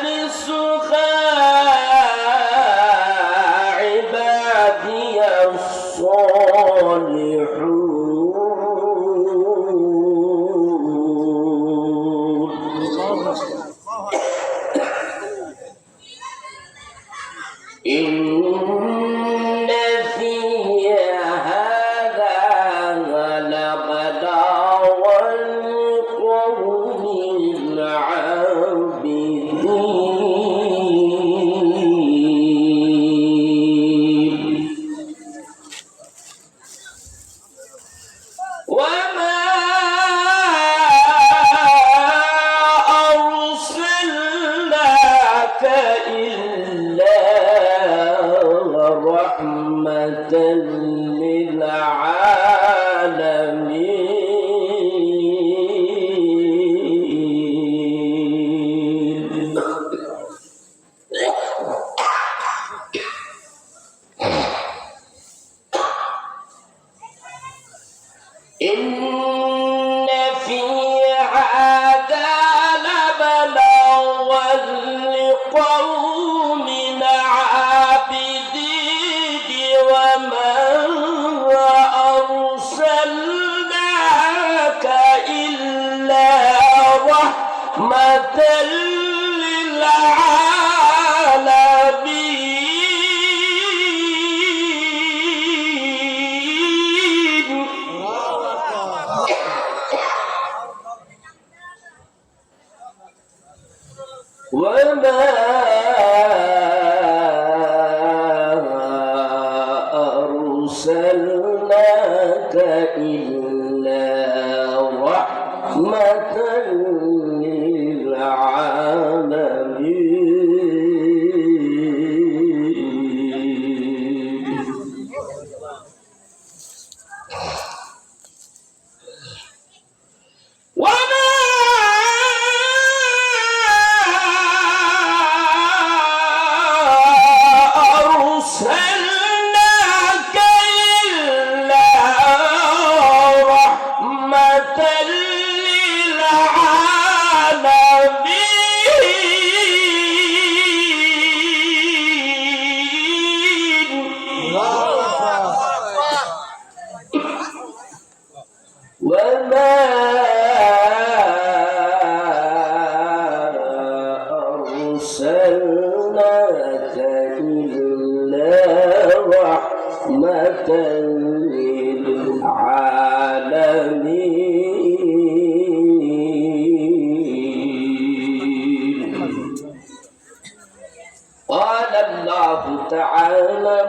يرثها عبادي الصالحون. إن في هذا لبلاغا لقوم عابدين. وما أرسلناك إلا رحمة للعالمين. إن في هذا لبلاغا لقوم عابدين. وما أرسلناك إلا رحمة للعالمين. وما أرسلناك إلا رحمة للعالمين. وما أرسلناك إلا رحمة للعالمين. وما أرسلناك إلا رحمة للعالمين. قال الله تعالى: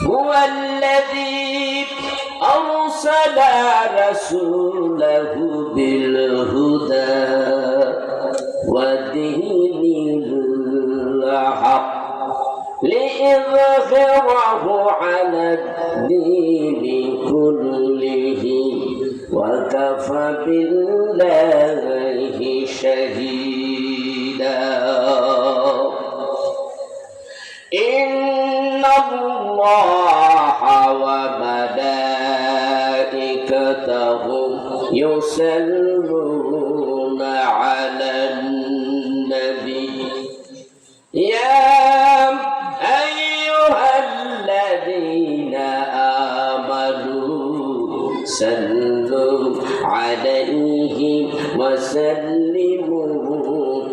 هو الذي أرسل رسوله بالهدى ودين الحق ليظهره على الدين كله وكفى بالله شهيدا. إن الله وملائكته يصلون على النبي يا أيها الذين آمنوا صلوا عليه وسلموا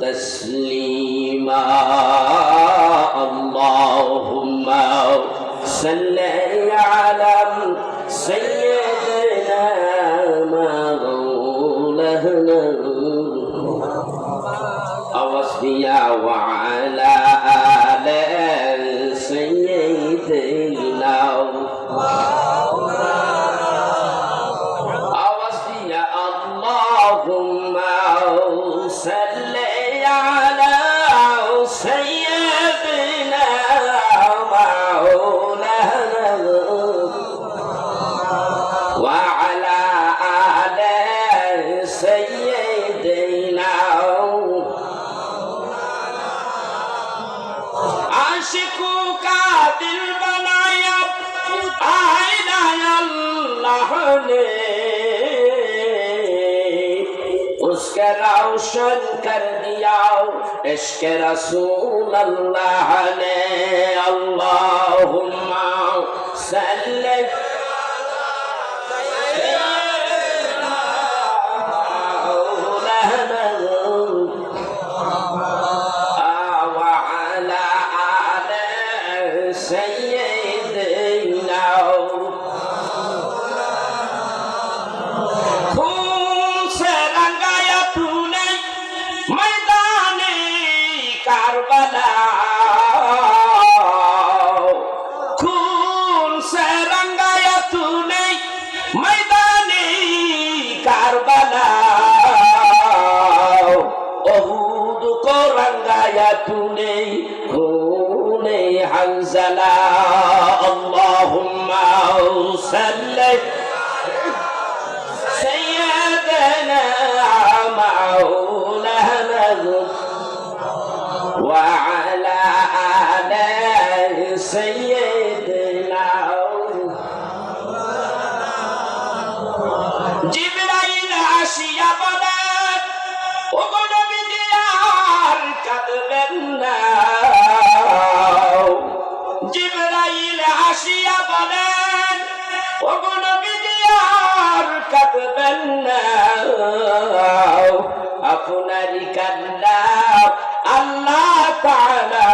تسليما. اللهم صل على سيدنا مولانا أوصيا وعلى آل سيدنا أوصيا. اللهم صل على سيدنا مولانا وعلى آل سيدنا उसके रोशन कर दिया इश्क रसूल अल्लाह ने अल्लाहुम्मा सल्ली तूने खूने हंज़ला अल्लाहुम्मा सल्ली सय्यदना मौलाना व अला आलि सय्यदना जिब्राइल आशिया बना ओ नबी दियार কাঁদবেন না জিবরাইল আসিয়া বলেন ওগো নবীজি আর কাঁদবেন না আপনারই কান্না আল্লাহ তাআলা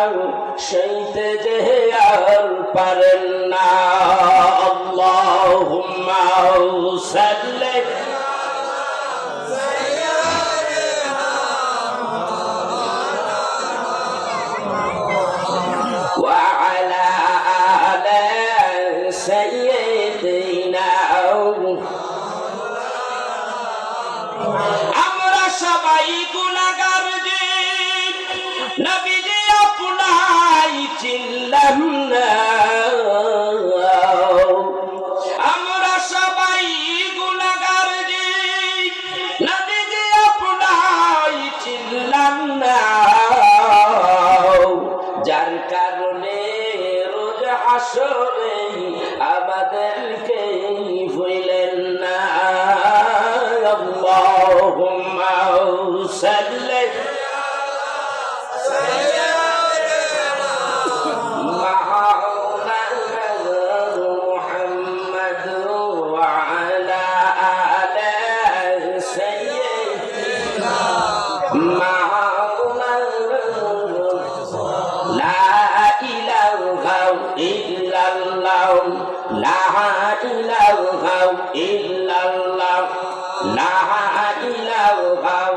সইতে যে আর পারেন না আল্লাহুম্মা সাল্লি আমরা সবাই গুনাহগার যে নবীজি আপনাই চিনলাম না আমরা সবাই গুনাহগার যে নবীজি আপনাই চিনলাম না যার কারণে রোজ হাসরে আমাদেরকে ভুলেন না আল্লাহুম্মা সাল্লি মাওলানা মুহাম্মদ ওয়া আলা আলি সাইয়্যিদিনা লা ইলাহা ইল্লাল্লাহ লা ইলাহা ইল্লাল্লাহ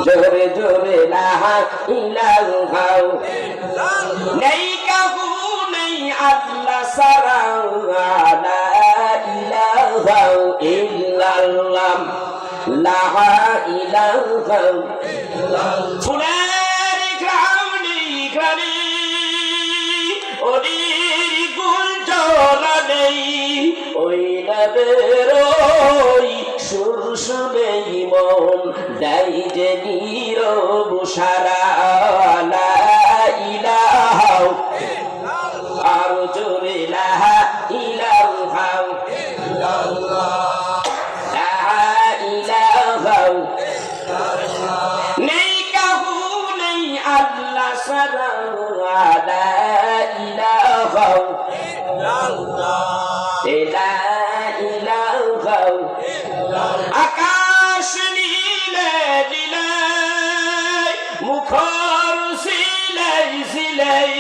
জোরে জোরে লা ইলাহা নেই কাহু নেই আল্লাহ সারা লা ইলাহা ইল্লাল্লাহ লা ইলাহা ফুলের ঘ্রাণে ঘ্রাণে ওদের গুঞ্জনা নেই ওই নবের ওই সুর শুনেই মন দেয় যে নীরব সারা লা ইলাহা আর জোরে লা ইলাহা নেই কাহু নেই আল্লাহ সারা লা ইলাহা ইল্লাল্লাহ আকাশ নীলে নীলে মুখর সিলাই সিলাই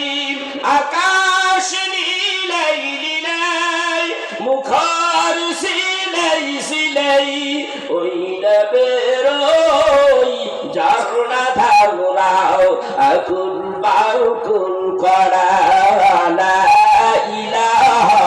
আকাশ নীলে নীলে মুখর সিলাই সিলাই ওই নবের ওই ঝরনা ধারাও আকুল বাকুল করা লা ইলাহা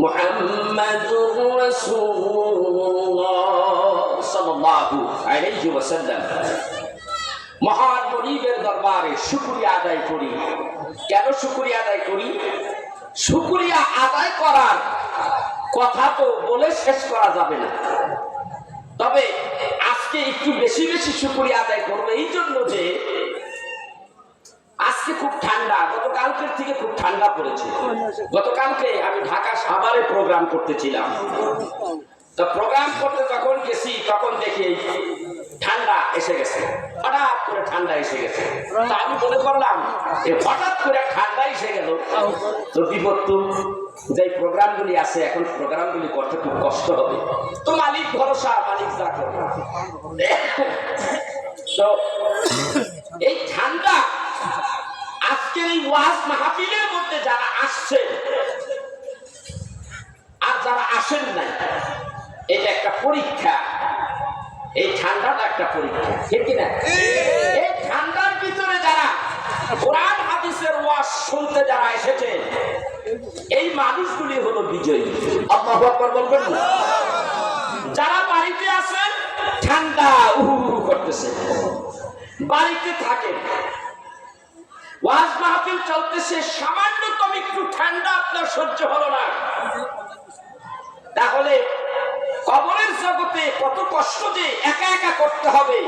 মুহাম্মাদুর রাসূলুল্লাহ সাল্লাল্লাহু আলাইহি ওয়াসাল্লাম। মহান মুনিবের দরবারে শুকরিয়া আদায় করি। কেন শুকরিয়া আদায় করি? শুকরিয়া আদায় করার কথা তো বলে শেষ করা যাবে না, তবে আজকে একটু বেশি বেশি শুকরিয়া আদায় করবো এই জন্য যে আজকে খুব ঠান্ডা, গতকালকের থেকে খুব ঠান্ডা পড়েছে। গতকালকে আমি ঢাকা সাভারে প্রোগ্রাম করতেছিলাম, তো প্রোগ্রাম করতে যখন গেছি তখন দেখি ঠান্ডা এসে গেছে, হঠাৎ করে ঠান্ডা এসে গেছে। তা আমি মনে করলাম হঠাৎ করে ঠান্ডা এসে গেল তো বিপদ, তো যে প্রোগ্রামগুলি আছে এখন প্রোগ্রামগুলি করতে খুব কষ্ট হবে, তো মালিক ভরসা, মালিক যা করবে। তো এই ঠান্ডা আজকের এই ওয়াজ মাহফিলের মধ্যে যারা আসছেন আর যারা আসেন নাই, এটা একটা পরীক্ষা। এই ঠান্ডাটা একটা পরীক্ষা, ঠিক কিনা? এই ঠান্ডার ভিতরে যারা কোরআন হাদিসের ওয়াজ শুনতে যারা এসেছেন, এই মানুষগুলি হলো বিজয়ী। আল্লাহু আকবার বলবেন না? যারা বাড়িতে আছেন ঠান্ডা উহু করতেছে, বাড়িতে থাকেন, ওয়াজ মাহফিল চলতেছে, সামান্যতম একটু ঠান্ডা আপনার সহ্য হলো না, তাহলে কবরের জগতে কত কষ্ট যে একা একা করতে হবে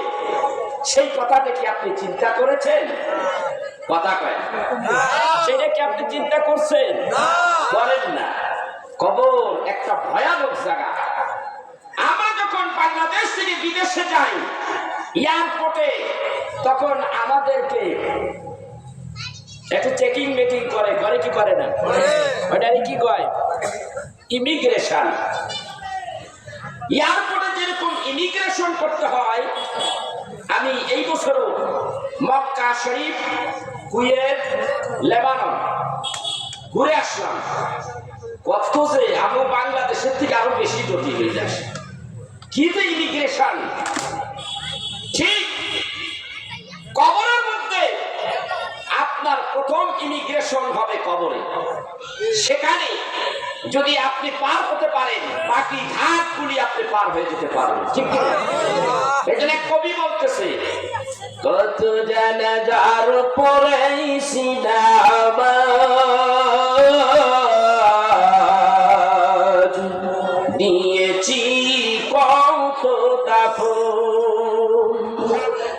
সেই কথাটা কি আপনি চিন্তা করেছেন? কথা কয় সেটা কি আপনি চিন্তা করছেন? করেন না। কবর একটা ভয়ানক জায়গা। আমরা যখন বাংলাদেশ থেকে বিদেশে যাই এয়ারপোর্টে, তখন আমাদেরকে একটু চেকিং মেকিং করে, করে কি করে না? ওটারে কি কয়? ইমিগ্রেশন। এয়ারপোর্টে যেরকম ইমিগ্রেশন করতে হয়, আমি এই বছরও মক্কা শরীফ, কুয়েত, লেবানন ঘুরে আসলাম। কত যে আমি বাংলাদেশের থেকে আরো বেশি জটিল হয়ে যায় কি যে ইমিগ্রেশন। ঠিক কবরের মধ্যে আপনার প্রথম ইমিগ্রেশন হবে কবরে। সেখানে যদি আপনি পার হতে পারেন, বাকি ঘাটগুলি আপনি পার হয়ে যেতে পারবেন, ঠিক না? এই জন্য কবি বলতেছে, কত জানাজার পড়াইছি নামাজ, দিয়েছি কত দাফন,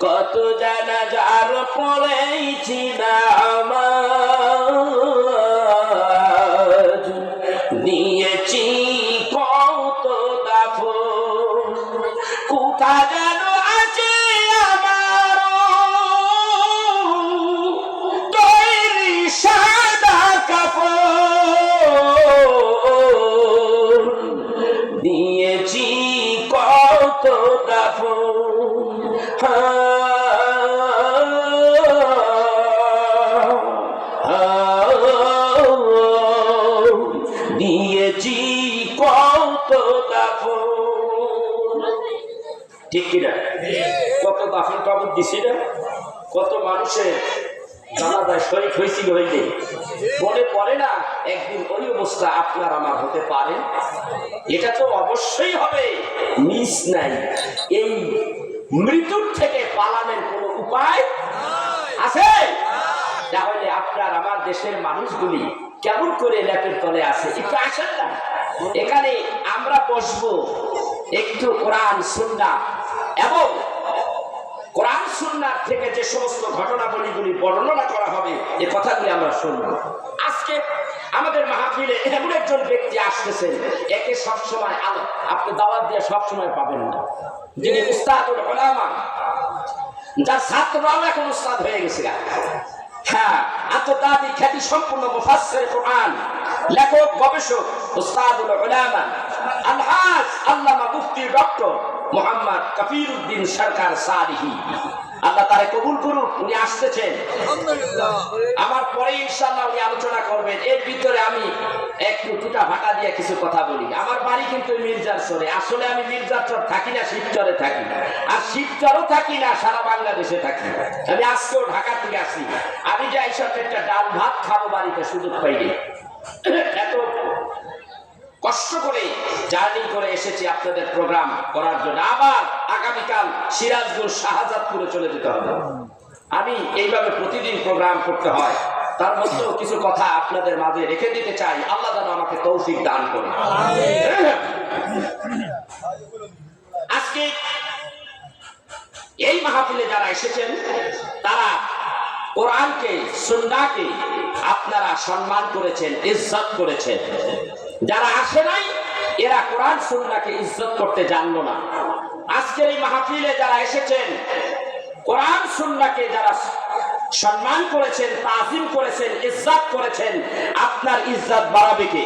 কত জানাজার পড়াইছি নামাজ, দিয়েছি কত দাফন, কোথা যেন আছে আমার তৈরি সাদা কাপড়, দিয়েছি কত দাফন, দিয়েছি কত দাফন, ঠিক কিনা? কত দাফন কাপড় দিছি না, কত মানুষের জানাজায় শরীক হয়েছিল, হইলে মনে পড়ে না একদিন ওই অবস্থা আপনার আমার হতে পারে? এটা তো অবশ্যই হবে, মিস নাই। এই মৃত্যুর থেকে পালানোর কোন উপায় আছে? তাহলে আপনার আমার দেশের মানুষগুলি কেমন করে ল্যাপের তলে আছে, একটু আসেন না, এখানে আমরা বসবো, একটু কোরআন সুন্নাহ এবং কোরআন সুন্নাহ থেকে যে সমস্ত ঘটনাবলীগুলি বর্ণনা করা হবে, এ কথাগুলি আমরা শুনবো। আজকে আমাদের মাহফিলে এমন একজন ব্যক্তি আসতেছেন, একে সবসময় আপনি দাওয়াত দিয়ে সবসময় পাবেন না, যিনি উস্তাদুল উলামা, যার ছাত্ররাও এখন উস্তাদ হয়ে গেছে। হ্যাঁ, আন্তর্জাতিক খ্যাতি সম্পূর্ণ মুফাসসির কোরআন, লেখক, গবেষক, উস্তাদুল উলামা আলহাজ আল্লামা মুফতি ডক্টর মোহাম্মদ কফিরউদ্দিন সরকার সালিহি, আল্লাহ তারে কবুল করুক। উনি আসতেছেন, আমার পরে ইনশাআল্লাহ উনি আলোচনা করবেন। এর ভিতরে আমি একটু টুটা ভাটা দিয়ে কিছু কথা বলি। আমার বাড়ি কিন্তু মির্জার চরে, আসলে আমি মির্জার চর থাকি না, শিবচরে থাকি, আর শিবচরও থাকি না, সারা বাংলাদেশে থাকি। আমি আজকেও ঢাকা থেকে আসি, আমি যাই সব একটা ডাল ভাত খাবো বাড়িতে, সুযোগ পাইনি। এত কষ্ট করে জার্নি করে এসেছি আপনাদের প্রোগ্রাম করার জন্য। আবার আগামীকাল সিরাজগঞ্জ শাহজাদপুরে চলে যেতে হবে। আমি এইভাবে প্রতিদিন প্রোগ্রাম করতে হয়, তার মধ্যেও কিছু কথা আপনাদের মাঝে রেখে দিতে চাই। আল্লাহ যেন আমাকে তৌফিক দান করে। আজকে এই মাহফিলে যারা এসেছেন তারা কোরআনকে, সুন্নাহকে আপনারা সম্মান করেছেন, ইজ্জত করেছেন। যারা আসে নাই এরা কোরআন সুন্নাহকে ইজ্জত করতে জানলো না। আজকের এই মাহফিলে যারা এসেছেন কোরআন সুন্নাহকে যারা সম্মান করেছেন, তাজিম করেছেন, ইজ্জত করেছেন, আপনার ইজ্জত বাড়াবে কে?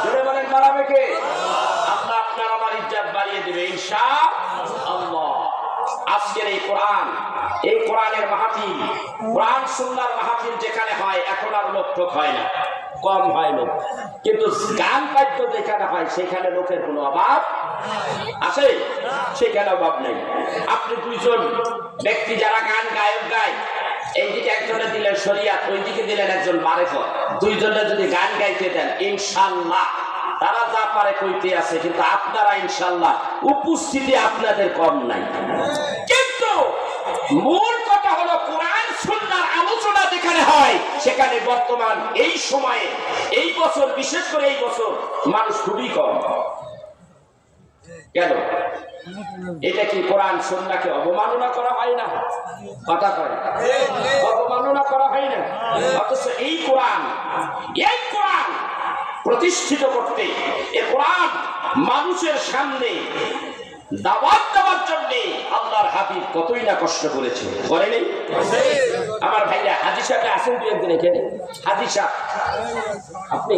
জোরে বলেন, বাড়াবে কে? আল্লাহ আপনার আমার ইজ্জত বাড়িয়ে দেবে ইনশাআল্লাহ। আজকের এই কোরআন, এই কোরআনের মাহফিল, কোরআন সুন্নাহর মাহফিল যেখানে হয় এখন আর লোক ঠোক হয় না, কম হয় লোক, কিন্তু গান বাদ্য যেখানে হয় সেখানে লোকের কোনো অভাব আছে? সেখানে অভাব নেই। আপনি দুইজন ব্যক্তি যারা গান গায়ক গায়, এইদিকে একজনে দিলেন শরিয়াত, ওইদিকে দিলেন একজন মারেফত, দুইজনে যদি গান গাইতে দেন ইনশাআল্লাহ তারা যা পারে কইতে আছে, কিন্তু আপনারা ইনশাআল্লাহ উপস্থিতি আপনাদের কম নাই। কিন্তু মূল কথা হলো কোরআন সুন্নাহর আলোচনা যেখানে হয় সেখানে বর্তমান এই সময়ে, এই বছর, বিশেষ করে এই বছর মানুষ খুবই কম। কেন? এটা কি কোরআন সুন্নাহকে অবমাননা করা হয় না? কথা কয়, অবমাননা করা হয় না? অথচ এই কোরআন প্রতিষ্ঠিত করতে, এই কোরআন মানুষের সামনে দাওয়াত দেওয়ার জন্য আল্লাহর হাবিব কতই না কষ্ট করেছে, করেনি? আমার ভাইরা হাজী সাহেব আসেন দু একদিন এখানে। হাজী সাহেব আপনি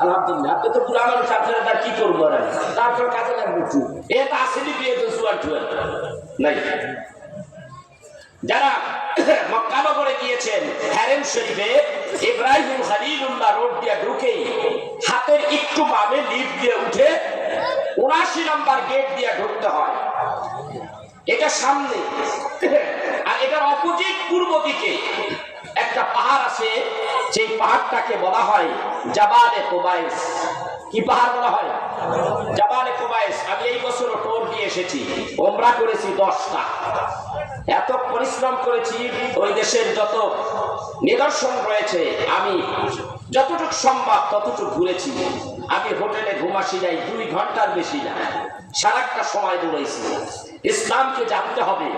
আলহামদুলিল্লাহ, আপনি তো পুরা মানুষ, আপনারা কি করবো আর তারপর কাজে লাগবে একটু। এটা আসেনি বিয়ে তো জুয়ার টুয়ার নাই। যারা মক্কা নগরে গিয়েছেন, হারেম শরীফে ইব্রাহিম খলিলুল্লাহ রোড দিয়ে ঢুকেই হাতের একটু বামে লিফট দিয়ে উঠে ৭৯ নম্বর গেট দিয়ে ঢুকতে হয়। এটা সামনে, আর এটার অপোজিট পূর্ব দিকে একটা পাহাড় আছে, সেই পাহাড়টাকে বলা হয় জাবালে কুবাইস। কি পাহাড় বলা হয়? জাবালে কুবাইস। আমি এই বছরও টোর দিয়ে এসেছি, ওমরা করেছি 10টা। এত পরিশ্রম করেছি, ওই দেশের যত নিদর্শন রয়েছে আমি যতটুকু সম্ভব ততটুকু ঘুরেছি। আমি হোটেলে ঘুমাসি নাই 2 ঘন্টার বেশি না, সারাটা সময় দৌড়াইছি। ইসলামকে জানতে হবে,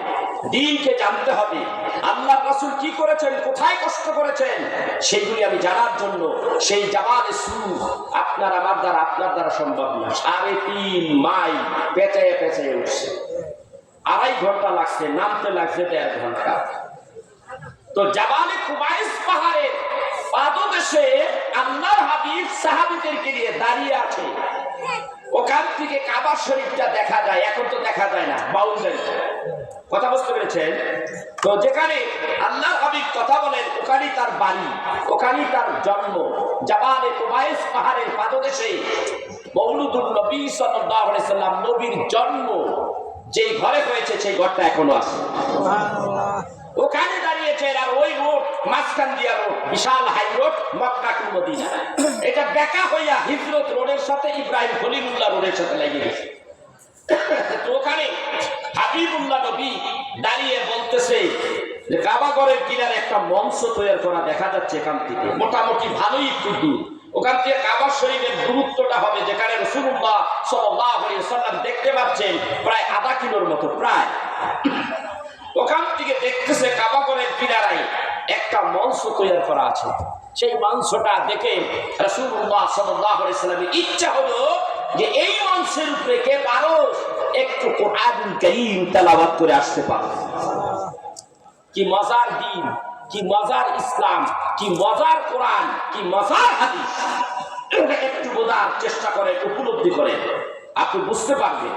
দ্বীনকে জানতে হবে, আল্লাহ রাসূল কি করেছেন, কোথায় কষ্ট করেছেন, সেগুলি আমি জানার জন্য সেই জাবালে সুর আপনার দ্বারা সম্ভব না। 3.5 মাইল পেঁচাইয়ে পেঁচাইয়ে উঠছে, 2.5 ঘন্টা লাগছে, নামতে লাগছে 1.5 ঘন্টা। তো জাবালে কুবাইস পাহাড়ের পাদদেশে আল্লাহর হাবিব সাহাবীদেরকে নিয়ে দাঁড়িয়ে আছে। ওখান থেকে কাবা শরীফটা দেখা যায়, এখন তো দেখা যায় না, বাউন্ডারি। কথা বুঝতে পেরেছেন? তো যেখানে আল্লাহর হাবিব কথা বলেন ওখানেই তার বাড়ি, ওখানেই তার জন্ম। জাবালে কুবাইস পাহাড়ের পাদদেশে মওলুদুন নবী সাল্লাল্লাহু আলাইহি সাল্লাম, নবীর জন্ম যেই ঘরে হয়েছে সেই ঘরটা এখনো আছে, ওখানে দাঁড়িয়েছেন। আর ওই রোড মাঝখান দিয়া রোড, বিশাল high road, Mecca to Medina. এটা বেঁকা হইয়া হিজরত রোডের সাথে ইব্রাহিম খলিলুল্লাহ রোডের সাথে লেগে গেছে। তো ওখানে হাবিবুল্লাহ নবী দাঁড়িয়ে বলতেছে যে কাবা ঘরের কিনারে একটা মঞ্চ তৈরি করা দেখা যাচ্ছে এখান থেকে, মোটামুটি ভালোই একটু দূর। ওখান থেকে কাবা শরীফের দূরত্বটা হবে, যেখানে রাসূলুল্লাহ সাল্লাল্লাহু আলাইহি ওয়াসাল্লাম দেখতে পাচ্ছেন প্রায় 0.5 কিলোর মতো প্রায়। ওখান থেকে দেখতেছে কাবা ঘরের কিনারায় একটা মঞ্চ তৈরি করা আছে। সেই মঞ্চটা দেখে রাসূলুল্লাহ সাল্লাল্লাহু আলাইহি ওয়াসাল্লামের ইচ্ছা হলো যে এই মঞ্চের উপরে কে পারো একটু কোরআনুল কারীম তেলাওয়াত করে আসতে পারো। কি মজার দিন, কি মজার ইসলাম, কি মজার কোরআন, কি মজার হাদিস। একটু বোঝার চেষ্টা করেন, উপলব্ধি করেন, আপনি বুঝতে পারবেন।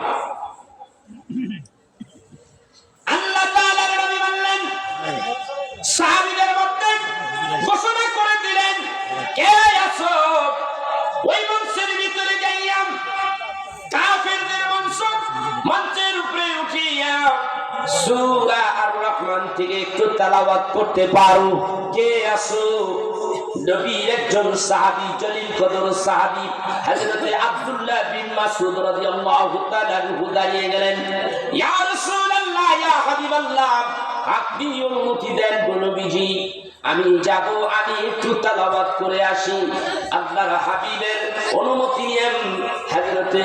আল্লাহ তাআলার নবী বললেন, সাহাবীদের মধ্যে ঘোষণা করে দিলেন, কে আছো ওই মঞ্চের ভিতরে যাইয়া কাফেরদের মঞ্চের উপরে উঠিয়া সূরা আর রহমান থেকে একটু তেলাওয়াত করতে পারো? কে আছো? নবীর একজন সাহাবী, জলিল কদর সাহাবী হযরত আব্দুল্লাহ বিন মাসউদ রাদিয়াল্লাহু তাআলা আনহু দাঁড়িয়ে গেলেন, ইয়া রাসূলুল্লাহ, ইয়া হাবিবাল্লাহ, আপনি অনুমতি দেন গো নবীজি, আমি যাব, আমি একটু তেলাওয়াত করে আসি। আল্লাহর হাবিবের অনুমতি নিয়ে হযরত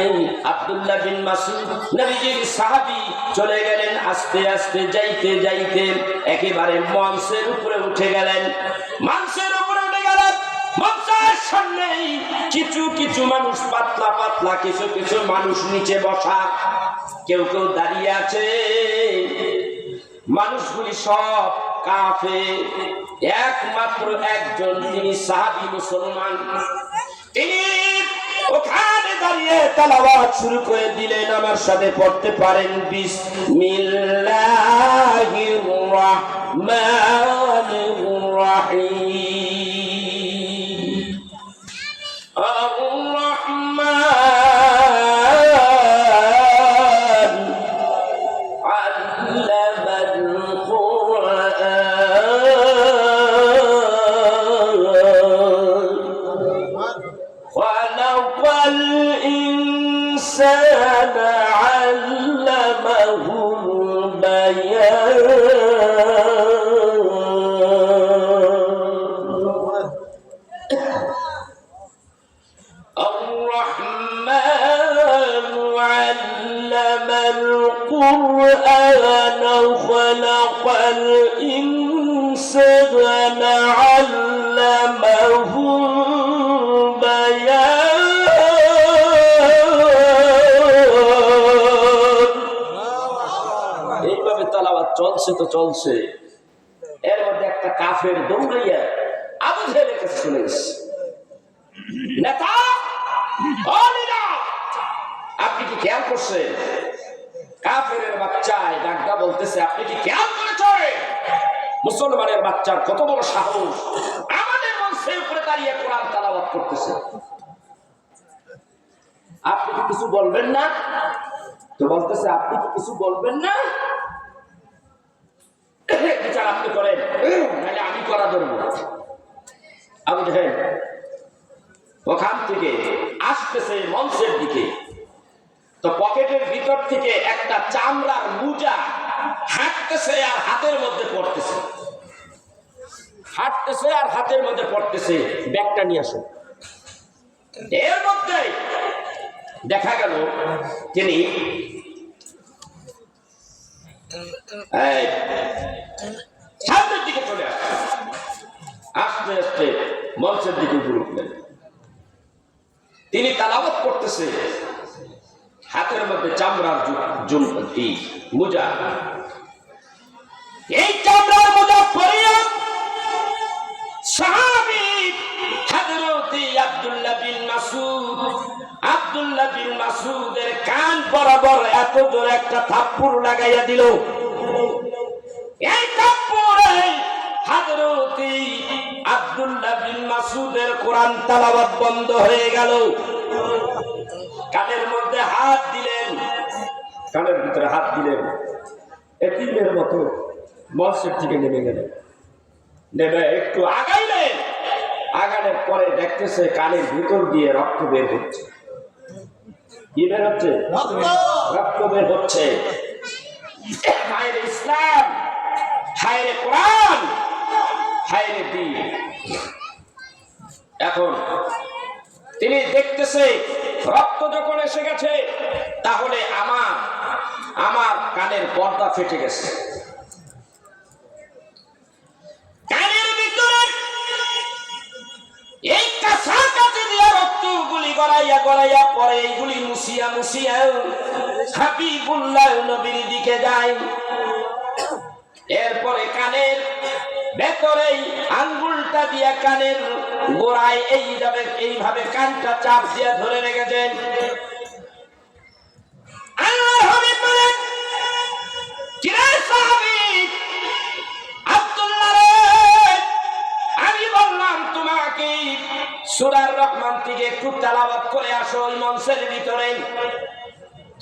আব্দুল্লাহ বিন মাসউদ নবীজির সাহাবী চলে গেলেন। আস্তে আস্তে যাইতে যাইতে একেবারে মঞ্চের উপরে উঠে গেলেন। মঞ্চের উপরে উঠে গেলেন, মঞ্চের সামনে কিছু কিছু মানুষ পাতলা পাতলা, কিছু কিছু মানুষ নিচে বসা, কেউ কেউ দাঁড়িয়ে আছে। মানুষগুলি সব কাফের, একমাত্র একজন তিনি সাহাবী মুসলমান। তিনি ওখানে দাঁড়িয়ে তেলাওয়াত শুরু করে দিলেন। আমার সাথে পড়তে পারেন, বিসমিল্লাহির রাহমানির রাহিম। আর-রাহমান আল্লামাল কুরআন খালাকাল ইনসানা আল্লামাহুল বায়ান। القرآن خلق الإنسان علمه البيان। এইভাবে তেলাওয়াত চলছে তো চলছে, এর মধ্যে একটা কাফের দৌড়াইয়া আবু জেহেলের কাছে চলে গেছে। নেতা, ও নেতা, আপনি কি খেয়াল করছেন? কাফেরের বাচ্চায় ডাকদা বলতেছে, আপনি কি খেয়াল করেছেন মুসলমানের বাচ্চার কত বড় সাহস, আমাদের মঞ্চের উপরে দাঁড়িয়ে কোরআন তেলাওয়াত করতেছে, আপনি কি কিছু বলবেন না? তো বলতেছে, আপনি কি কিছু বলবেন না? বিচার আপনি করেন, নাহলে আমি করা ধরবো। আবু জেহেল ওখান থেকে আসতেছে মঞ্চের দিকে, তো পকেটের ভিতর থেকে একটা চামড়ার মুজা হাঁটতেছে আর হাতের মধ্যে পড়তেছে, হাঁটতেছে আর হাতের মধ্যে পড়তেছে। ব্যাগটা নিয়ে আসুন। এর মধ্যে দেখা গেল তিনি সামনের দিকে চলে আসছেন, আস্তে আস্তে মঞ্চের দিকে উপরে উঠলেন। তিনি তেলাওয়াত করতেছে, হাতের মধ্যে চামড়ার মুজা। এই চামড়ার মুজা পরিয়া সাহাবী হযরত আব্দুল্লাহ বিন মাসউদ, আব্দুল্লাহ বিন মাসউদের কান বরাবর এত জোরে একটা থাপ্পড় লাগাইয়া দিল। এই থাপ্পড়ে হযরত আব্দুল্লাহ বিন মাসউদের কোরআন তেলাওয়াত বন্ধ হয়ে গেল। কানের মধ্যে হাত দিলেন, কানের ভিতরে হাত দিলেন, এতিমের মতো মঞ্চের থেকে নেমে গেলেন। নেমে একটু আগাইলেন, আগানোর পরে দেখতেছে কানের ভিতর দিয়ে রক্ত বের হচ্ছে। কি বের হচ্ছে? রক্ত বের হচ্ছে। হায়রে ইসলাম, হায়রে কোরআন, হায়রে দ্বীন। এখন তিনি দেখতেছে রক্ত যখন এসে গেছে, তাহলে আমার কানের পর্দা ফেটে গেছে। কানের ভিতরে এই কাছাকাছি দিয়ে রক্তগুলি গড়াইয়া গড়াইয়া পরে, এইগুলি মুছিয়া মুছিয়া হাবিবুল্লাহ নবীর দিকে যায়। এরপরে কানের ভেতরে আঙ্গুলটা দিয়া কানের গোড়ায় এইভাবে কানটা চাপ দিয়া ধরে রেখেছেন। আল্লাহর হাবিব বলেন, কিরে সাহাবী আব্দুল্লাহ রে, আমি বললাম তোমাকে সূরা রহমান থেকে একটু তেলাওয়াত করে আসো ওই মঞ্চের ভিতরে।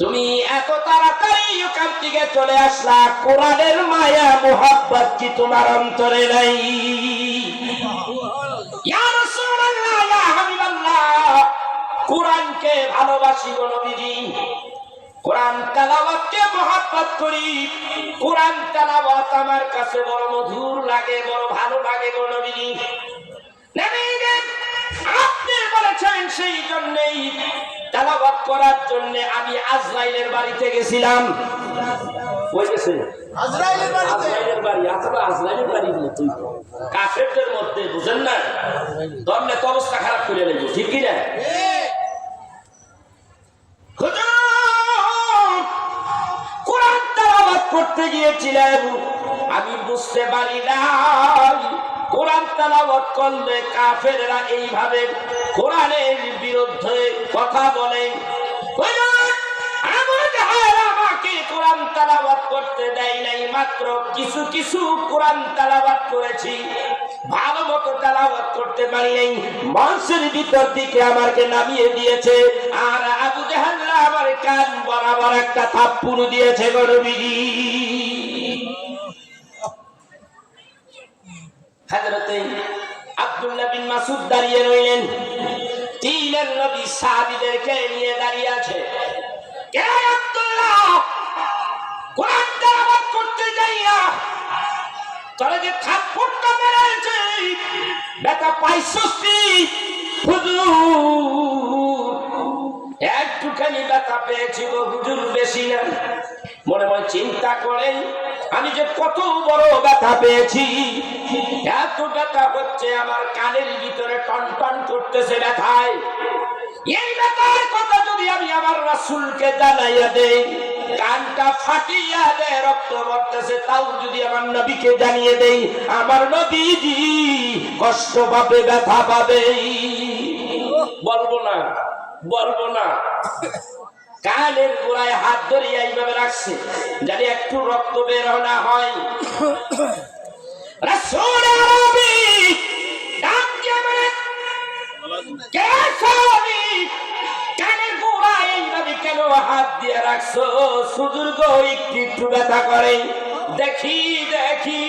তুমি এত তাড়াতাড়ি ওখান থেকে চলে আসলা, কোরআনের মায়া মুহাব্বত কি তোমার অন্তরে নাই? ইয়া কোরআনকে ভালোবাসি গো নবীজি, কোরআন তেলাওয়াতকে মহব্বত করি। কোরআন তেলাওয়াত আমার কাছে বড় মধুর লাগে, বড় ভালো লাগে গো নবীজি। নবীজি আপনি বলেছেন, সেই জন্যই তেলাওয়াত করার জন্য আমি আজরাইলের বাড়িতে গেছিলাম। কই গেছে? আজরাইলের বাড়িতে। আজরাইলের বাড়ি আসলে আজরাইলের বাড়ি তুই কাফেরদের মধ্যে বুঝেন না, ধরলে তো অবস্থা খারাপ করে নেব, ঠিক কি না? কোরআন তেলাওয়াত করতে গিয়েছিলেন, আমি বুঝতে পারি না কোরআন তেলাওয়াত করলে কাফেররা এইভাবে কোরআনের বিরুদ্ধে কথা বলে। আমাকে কোরআন তেলাওয়াত করতে দেয় নাই, মাত্র কিছু কিছু কোরআন তেলাওয়াত করেছি, ভালো মতো তেলাওয়াত করতে পারি নাই। মঞ্চের ভিতর দিকে আমাকে নামিয়ে দিয়েছে, আর আবু জাহেল আমার কান বরাবর একটা থাপ্পড় দিয়েছে গো নবীজি। হযরতে আব্দুল্লাহ বিন মাসউদ দাঁড়িয়ে রইলেন, তিনের নবী সাহাবীদেরকে নিয়ে দাঁড়িয়ে আছে। কে আব্দুল্লাহ, কোরআন তেলাওয়াত করতে যাইয়া তোরা যে থাপ্পড়টা মেরেছে ব্যথা পাইছস কি? হুজুর একটুখানি ব্যথা পেয়েছি গো হুজুর, বেশি না। মনে মনে চিন্তা করেন, আমি যে কত বড় ব্যথা পেয়েছি, এত ব্যথা হচ্ছে আমার কানের ভিতরে টন টন করতেছে ব্যথায়। এই ব্যথার কথা যদি আমি আমার রাসূলকে জানাইয়া দেই, কানটা ফাটিয়া দেয়, রক্ত পড়তেছে, তাও যদি আমার নবীকে জানিয়ে দেই, আমার নবীজি কষ্ট পাবে, ব্যথা পাবে। বলবো না, বলবো না। কানের গোড়ায় হাত ধরিয়া এইভাবে রাখছে, জানি একটু রক্ত বের না হয়। রাসূল আরবি ডাক দিয়ে বলে, কে সাহাবী, কানের গোড়ায় এইভাবে কেন হাত দিয়ে রাখছো? হুজুর গো একটু একটু ব্যথা করে। দেখি দেখি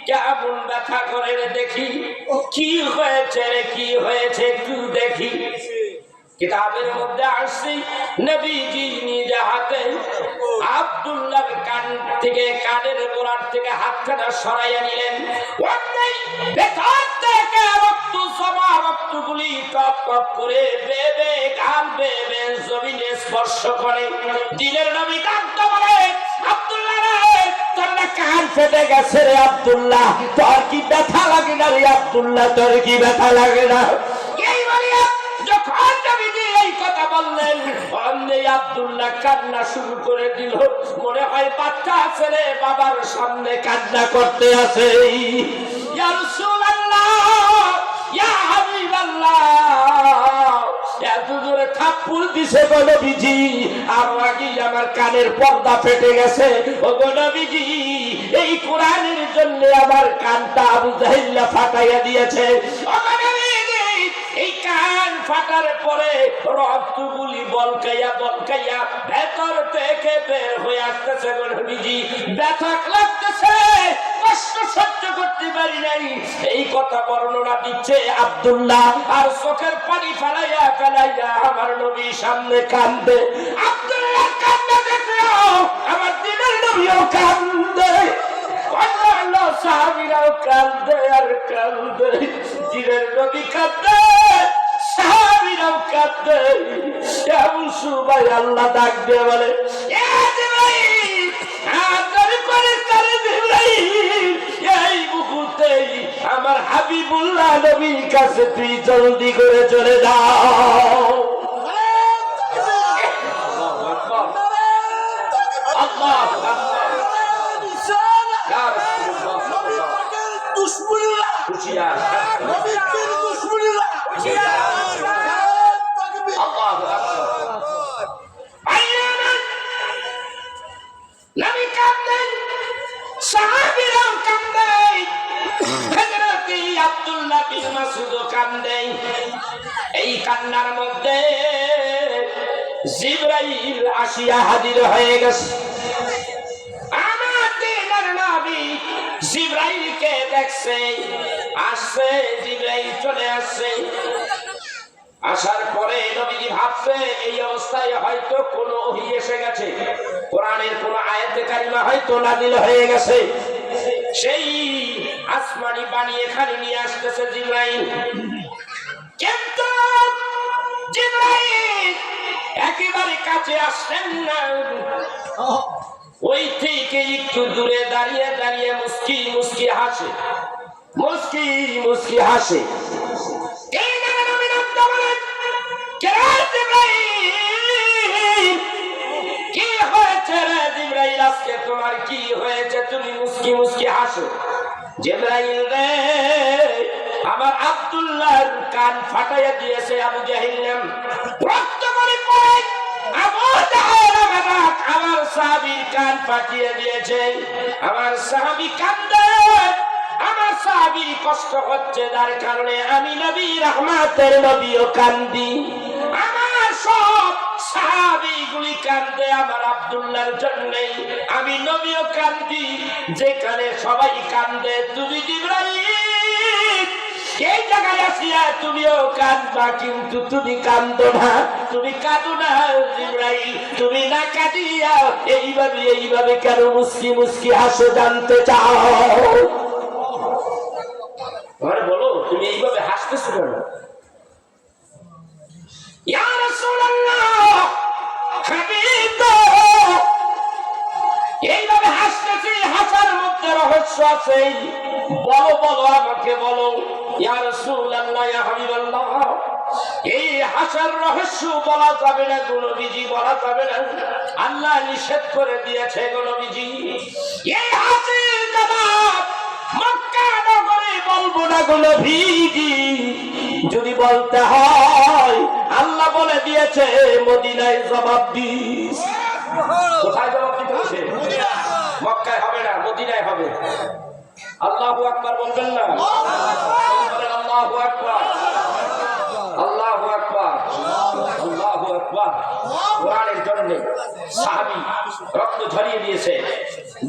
কেমন ব্যথা করে রে, দেখি কি হয়েছে রে, কি হয়েছে একটু দেখি। কিতাবের মধ্যে আসছে, নবীজি নিজে হাতে আব্দুল্লাহর কান থেকে, কানের গোড়ার থেকে হাতখানা সরাইয়া নিলেন। ওই ভেতর থেকে রক্ত জমা, রক্তগুলি টপ টপ করে বেবে গাল বেবে জমিনে স্পর্শ করে। দিনের নবী কাঁদতে বলে, আব্দুল্লাহ রে, তোর না কান ফেটে গেছে রে আব্দুল্লাহ, তোর কি ব্যথা লাগে না রে আব্দুল্লাহ, তোর কি ব্যথা লাগে না? এই বলিয়া যখন নবীজি এই কথা বললেন, অমনি আব্দুল্লাহ কান্না শুরু করে দিল। মনে হয় বাচ্চা ছেলে বাবার সামনে কান্না করতে আছে। ইয়া রাসূলুল্লাহ, ইয়া হাবিবাল্লাহ, এত জোরে থাপ্পড় দিছে গো নবীজি, আর আগেই আমার কানের পর্দা ফেটে গেছে। ও গো নবীজি, এই কোরআনের জন্য আমার কানটা আবু জাহেল ফাটাইয়া দিয়েছে। ও গো নবীজি, এই কান ফাটার পরে রক্তগুলি বলকাইয়া বলকাইয়া ভেতর থেকে বের হয়ে আসতেছে গো নবীজি। ব্যথা লাগতেছে, কষ্ট সহ্য করতে পারি নাই। এই কথা বর্ণনা দিচ্ছে আব্দুল্লাহ, আর চোখের পানি ফেলাইয়া ফেলাইয়া আমার নবীর সামনে কান্দে। আব্দুল্লাহ কান্দে দেখে আমার দিনের নবীও কান্দে, অন্যান্য সাহাবীরাও কান্দে আর কান্দে। দিনের নবী কান্দে, সাহাবীরাও কান্দে। এমন সময় আল্লাহ ডাক দিয়ে বলে, এ জিবরাইল, আদর করে করে জিবরাইল, এই মুহূর্তেই আমার হাবিবুল্লাহ নবীর কাছে তুই জলদি করে চলে যাও। এই কান্নার মধ্যে জিবরাইল আসিয়া হাজির হয়ে গেছে। আমার দিনের নবী জিবরাইলকে দেখছে, আসছে, জিবরাইল চলে আসছে। আসার পরে নবীজি অবস্থায় হয়তো কোনো ওহী এসে গেছে, কোরআনের কোন আয়াতে কারিমা হয়তো নাযিল হয়ে গেছে, সেই আসমানি বাণী এখানে নিয়ে আসতেছে জিবরাইল। কিন্তু জিবরাইল একেবারে কাছে আসছেন না, ওই থেকে একটু দূরে দাঁড়িয়ে দাঁড়িয়ে মুস্কি মুস্কি হাসে, মুস্কি মুস্কি হাসে। কি হয়েছে রে জিবরাইল, আজকে তোমার কি হয়েছে, তুমি মুস্কি মুস্কি হাসো? জিবরাইল রে, আমার আব্দুল্লাহর কান ফাটাইয়া দিয়েছে আবু জাহিল, রক্ত করে পড়ে আবু জাহেল আমার সাহাবীর কান ফাটিয়ে দিয়েছে। আমার সাহাবী কান্দে, আমার সাহাবীর কষ্ট হচ্ছে, যার কারণে আমি নবী রহমতের নবীও কান্দি। আমার সব সাহাবীগুলি কান্দে আমার আব্দুল্লাহর জন্য, আমি নবীও কান্দি। যেখানে সবাই কান্দে, তুমি জিবরাইল এই জায়গায় আসিয়া তুমিও কাঁদবা, কিন্তু তুমি কান্দো না, তুমি কাঁদো না জিবরাইল, তুমি না কাঁদিয়া এইভাবে এইভাবে কেন মুস্কি মুস্কি হাসো জানতে চাও? আরে বলো, তুমি এইভাবে হাসতেছো কেন? ইয়া রাসূলুল্লাহ, হাবিব, এইভাবে হাসতেছি, হাসার মধ্যে রহস্য আছে, বলো বলো, আমাকে বলো। ইয়া রাসূলুল্লাহ, ইয়া হাবিবাল্লাহ, এই হাসার রহস্য বলা যাবে না গো নবীজি, বলা যাবে না, আল্লাহ নিষেধ করে দিয়েছে গো নবীজি। এই হাসির জবাব মক্কা নগরে বলবো না গো নবীজি, যদি বলতে হয় আল্লাহ বলে দিয়েছে মদিনায় জবাব দিস। কোথায় জবাব দিতে হচ্ছে? মক্কায় হবে না, মদিনায় হবে। আল্লাহু আকবার বলবেন না? আল্লাহু আকবার, আল্লাহু আকবার, আল্লাহু আকবার। কোরআনের জন্য সাহাবী রক্ত ঝরিয়ে দিয়েছে,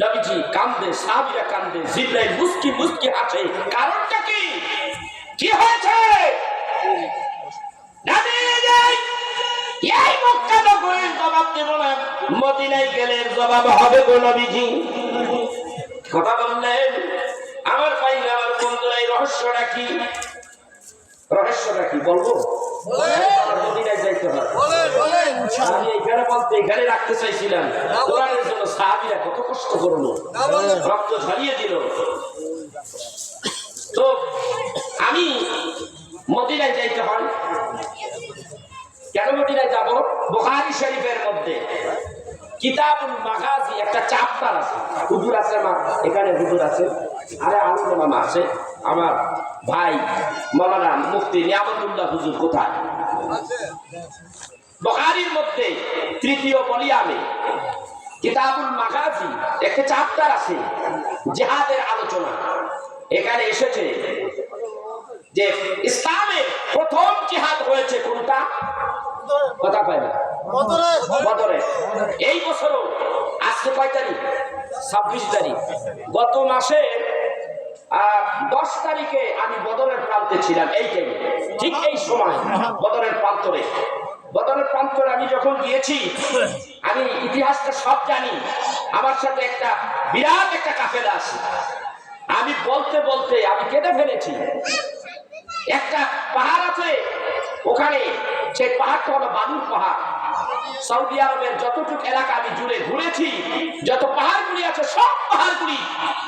নবীজি কান্দে, সাহাবীরা কান্দে, জিবরাইল মুস্কি মুস্কি হাসে। কারণটা কি? কি হয়েছে? এই মক্কা নগরের জবাব দেব না, মদিনায় গেলে জবাব হবে গো নবীজি। কথা বললেন আমার ভাই, আমার বন্ধুরা, এই রহস্যটা কি? রহস্যটা কি বলবো? মদিনায় যাইতে হবে। আমি এখানে বলতে এখানে রাখতে চাইছিলাম, কোরআনের জন্য সাহাবীরা কত কষ্ট করলো, রক্ত ঝরিয়ে দিল। তো আমি মদিনায় যাইতে হয়। কেন মদিনায় যাব? বুখারী শরীফের মধ্যে কিতাবুল মাগাজি একটা চ্যাপ্টার আছে। হুজুর আছে না এখানে? হুজুর আছে, আরে আলম মামা আছে, আমার ভাই মাওলানা মুফতি নিয়ামতুল্লাহ হুজুর কোথায়? বুখারীর মধ্যে তৃতীয় ভলিউমে কিতাবুল মাগাজি একটা চ্যাপ্টার আছে, জিহাদের আলোচনা। এখানে এসেছে যে ইসলামের প্রথম জিহাদ হয়েছে কোনটা? কথা পায় না, বদরে। এই বছরও আজকে কয় তারিখ? 26 তারিখ। গত মাসে 10 তারিখে আমি বদরের প্রান্তে ছিলাম, এই টাইমে, ঠিক এই সময় বদরের প্রান্তরে। বদরের প্রান্তরে আমি যখন গিয়েছি, আমি ইতিহাসটা সব জানি। আমার সাথে একটা বিরাট একটা কাফেলা আছে, আমি বলতে বলতে আমি কেঁদে ফেলেছি। একটা পাহাড় আছে ওখানে, সেই পাহাড়টা হলো বালুর পাহাড়। সৌদি আরবের যতটুকু এলাকা আমি জুড়ে ঘুরেছি, যত পাহাড়গুলি আছে সব পাহাড়গুলি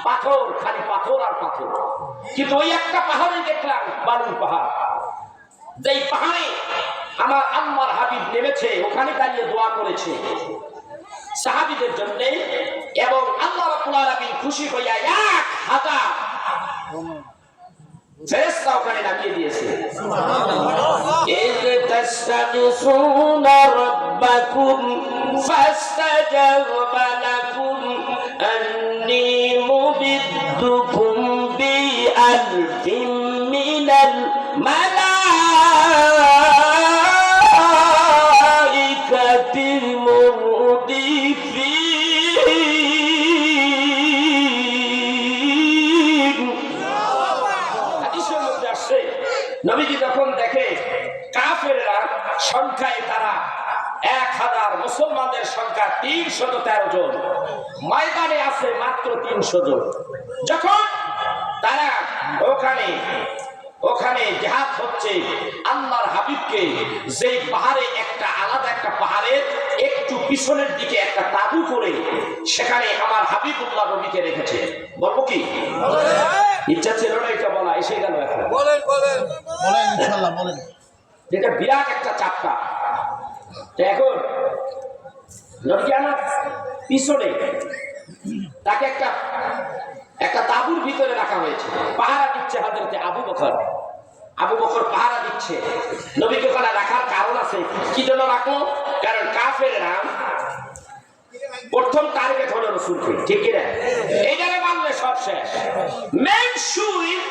পাথর, খালি পাথর আর পাথর। কিন্তু ওই একটা পাহাড়ে দেখলাম বালুর পাহাড়। যেই পাহাড়ে আমার আল্লাহর হাবিব নেমেছে, ওখানে দাঁড়িয়ে দোয়া করেছে সাহাবীদের জন্য, এবং আল্লাহ রাব্বুল আলামিন খুশি হইয়া 1000 ফেরেশতা ওখানে নামিয়ে দিয়েছে। ইয তাস্তাগিসুনা রাব্বাকুম ফাস্তাজাবা লাকুম আন্নী মুবিদ্দুকুম বিআলফিন মিনাল মালাইকাতিল মুরদিফিন। হাদিসের মধ্যে আসছে, নবীজি যখন দেখে কাফেররা সংখ্যায় তারা 1000 মুসলমানদের সংখ্যা 313 জন, ময়দানে আছে মাত্র 300 জন। যখন তারা ওখানে জিহাদ হচ্ছে, আল্লাহর হাবিবকে যে পাহাড়ে আলাদা একটা পাহাড়ের একটু পিছনের দিকে একটা তাবু করে সেখানে আমার হাবিবুল্লাহ নবীকে রেখেছে। বলবো কি? ইচ্ছা ছিল না এটা বলা, এসে গেল এখন। বলেন ইনশাআল্লাহ বলেন। এটা বিরাট একটা চাপটা। এখন নবীকে আমার পিছনে তাকে একটা তাঁবুর ভিতরে রাখা হয়েছে, পাহারা দিচ্ছে হযরতে আবু বকর পাহারা দিচ্ছে। নবীকে ওখানে রাখার কারণ আছে, কি জন্য রাখলো? কারণ কাফেররা প্রথম টার্গেট হলো রাসূলকে, ঠিক কিনা? এইটারে মানলে সব শেষ। মেন সুইচ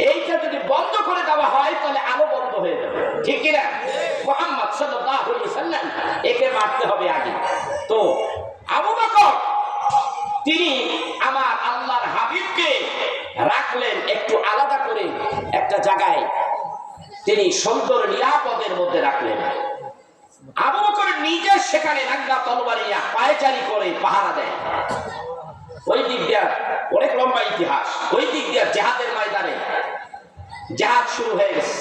এইটা যদি বন্ধ করে দেওয়া হয় তাহলে আলো বন্ধ হয়ে যাবে, ঠিক কিনা? মুহাম্মদ সাল্লাল্লাহু আলাইহি ওয়াসাল্লাম একে মারতে হবে আগে। তো আবু বকর তিনি আমার আল্লাহর হাবিবকে রাখলেন একটু আলাদা করে একটা জায়গায়, তিনি সুন্দর নিরাপদের মধ্যে রাখলেন। আবু বকর নিজে সেখানে নাঙ্গা তলোয়ার নিয়ে পায়চারি করে পাহারা দেয়। ওই দিক দিয়ে অনেক লম্বা ইতিহাস। ওই দিক দিয়ে জিহাদের ময়দানে জিহাদ শুরু হয়ে গেছে।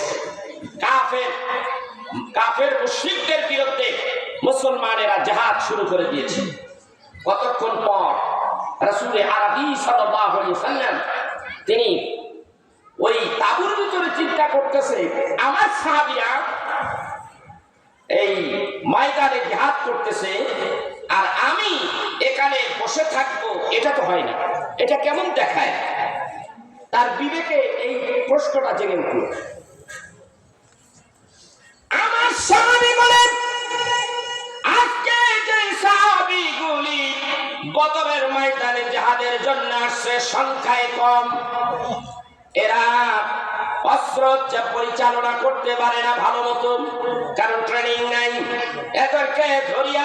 কাফের মুশরিকদের বিরুদ্ধে মুসলমানেরা জিহাদ শুরু করে দিয়েছে। কতক্ষণ পর রাসূল আরবি সাল্লাল্লাহু আলাইহি ওয়াসাল্লাম তিনি ওই তাঁবুর ভিতরে চিন্তা করতেছে, আমার সাহাবীরা এই ময়দানে জিহাদ করতেছে আর আমি এখানে বসে থাকবো, এটা তো হয় না, এটা কেমন দেখায়? তার বিবেকে এই প্রশ্নটা জেগে উঠল। আমার সাহাবী বলেন, আজকে যে সাহাবীগুলি বদরের ময়দানে জিহাদের জন্য আসছে সংখ্যায় কম, এরা অস্ত্র পরিচালনা করতে পারে না ভালো মতো, কারণ ট্রেনিং নাই। এদেরকে ধরিয়া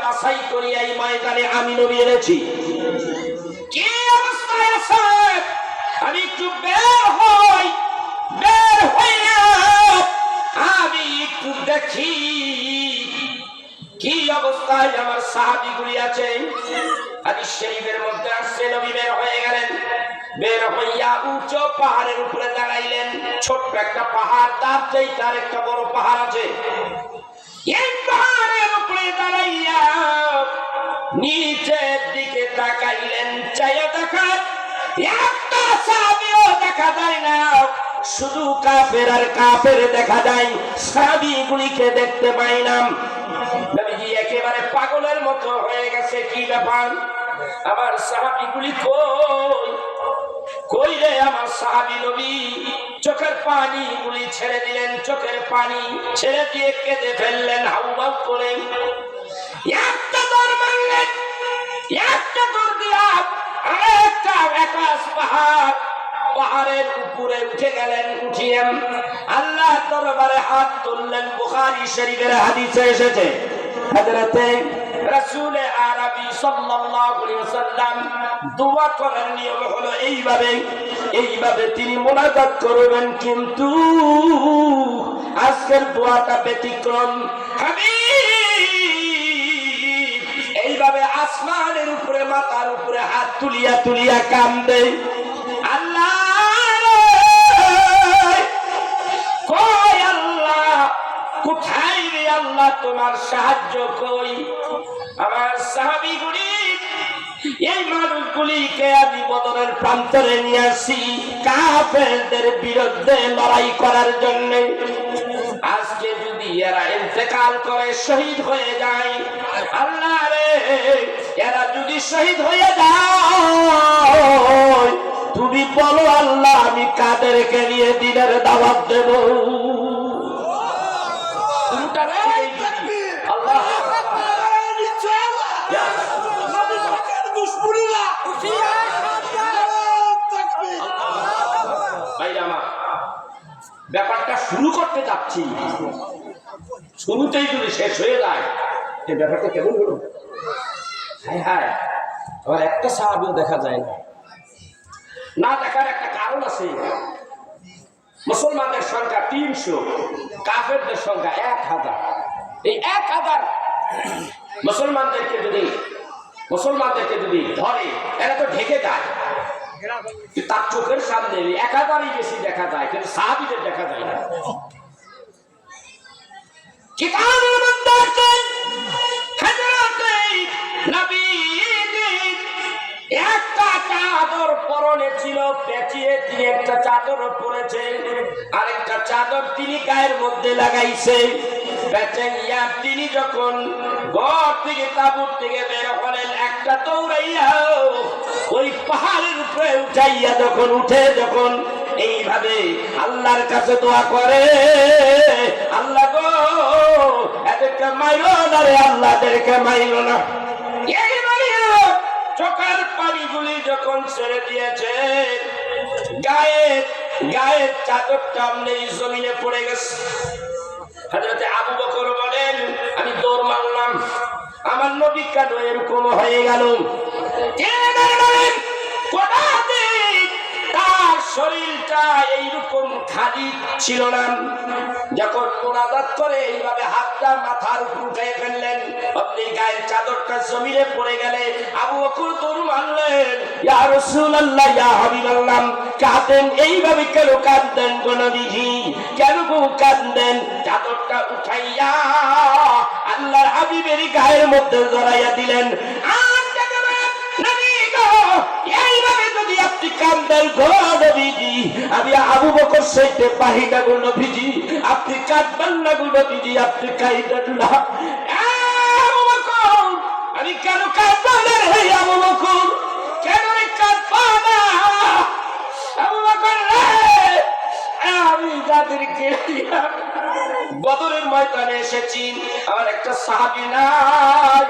বাছাই করিয়া এই ময়দানে আমি নবী এনেছি। কি অবস্থায় আছে আমি একটু বের হইয়া আমি একটু দেখি কি অবস্থায় আমার সাহাবীগুলি আছে। হাদিস শরীফের মধ্যে আসছে, নবী বের হয়ে গেলেন, বের হইয়া উঁচু পাহাড়ের উপরে দাঁড়াইলেন। ছোট্ট একটা পাহাড়, তার চাইতে আর একটা বড় পাহাড় আছে। এই পাহাড়ের উপরে দাঁড়াইয়া নিচের দিকে তাকাইলেন, চাইয়া দেখার একটা সাহাবীও দেখা যায় না, শুধু কাফের আর কাফের দেখা যায়, সাহাবীগুলিকে দেখতে পাই না। নবীজি একেবারে পাগলের মতো হয়ে গেছে, কি ব্যাপার? আমার সাহাবীগুলি কই রে আমার সাহাবী নবী? চোখের পানি গুলি ছেড়ে দিলেন, চোখের পানি ছেড়ে দিয়ে কেঁদে ফেললেন হাউমাউ করে। একটা দৌড় মারলেন, একটা দৌড় দিয়া আরেকটা আকাশ পাহাড়ের উপরে উঠে গেলেন। উঠিয়ে আল্লাহ দরবারে হাত তুললেন। বুখারী শরীফের হাদিসে এসেছে, হযরতে রাসূল আরবি সাল্লাল্লাহু আলাইহি ওয়াসাল্লাম দোয়া করার নিয়ম হলো এইভাবে তিনি মুনাজাত করবেন, কিন্তু আজকের দোয়াটা ব্যতিক্রম। হাবিব এইভাবে আসমানের উপরে মাথার উপরে হাত তুলিয়া কান্দে, আল্লাহ কই আল্লাহ, কোথায় রে আল্লাহ তোমার সাহায্য কই? আমার সাহাবীগুলি এই মানুষগুলিকে আমি বদরের প্রান্তরে নিয়ে আসি কাফেরদের বিরুদ্ধে লড়াই করার জন্য। আজকে যদি এরা ইন্তেকাল করে শহীদ হয়ে যায়, আল্লাহ রে এরা যদি শহীদ হয়ে যায়, তুমি বলো আল্লাহ আমি কাদেরকে নিয়ে দিনের দাওয়াত দেব? ব্যাপারটা শুরু করতে যাচ্ছি, শুরুতেই যদি শেষ হয়ে যায় এই ব্যাপারটা কেমন হলো? হ্যাঁ, আবার একটা সাহাবীও দেখা যায় না দেখার একটা কারণ আছে। মুসলমানদের সংখ্যা 300, কাফেরদের সংখ্যা 1000। এই 1000 মুসলমানদেরকে যদি ধরে, এরা তো ঢেকে যায়, তার চোখের সামনে একাধারেই বেশি দেখা যায়, কিন্তু সাহাবীদের দেখা যায় না। কিতাবের মধ্যে আছে হযরতে নবীজি একটা চাদর পরনে ছিল, পেঁচিয়ে তিনি একটা চাদর পরেছেন, আরেকটা চাদর তিনি গায়ের মধ্যে লাগাইছে। পেঁচাইয়া তিনি যখন ঘর থেকে তাঁবুর থেকে বের হলেন, একটা দৌড়াইয়া ওই পাহাড়ের উপরে উঠাইয়া যখন এইভাবে আল্লাহর কাছে দোয়া করে, আল্লাহ গো এদেরকে মাইরো না রে, আল্লাহদেরকে মাইরো না। চোখের পানিগুলি যখন ছেড়ে দিয়েছে, গায়ের চাদরটা নেই, জমিনে পড়ে গেছে। হযরতে আবু বকর বলেন, আমি দৌড় মারলাম, আমার নবী কেন এরকম হয়ে গেল? তার শরীরটা এইরকম খালি ছিল না। যখন মুনাজাত করে এইভাবে হাতটা মাথার উপর উঠে ফেললেন, আপনি গায়ের চাদরটা জমিনে পড়ে গেলে আবু বকর দৌড় মারলেন, ইয়া রাসূলুল্লাহ, ইয়া হাবিবাল্লাহ, কাঁদেন এইভাবে কেন কাঁদেন গো নবীজি, কেন গো কাঁদেন? চাদরটা উঠাইয়া আল্লাহর হাবিবের গায়ের মধ্যে জড়াইয়া দিলেন। এইভাবে যদি আপনি কাঁদেন গো নবীজি, আমি আবু বকর সইতে পারি না গো নবীজি, আপনি কাঁদবেন না গো নবীজি, আপনি কাঁদেন না। আবু বকর, আমি কেন কাঁদবো না রে আবু বকর, কেন কাঁদবো না? আবু বকর রে, আমি যাদেরকে বদরের ময়দানে এসেছি, আমার একটা সাহাবী নাই,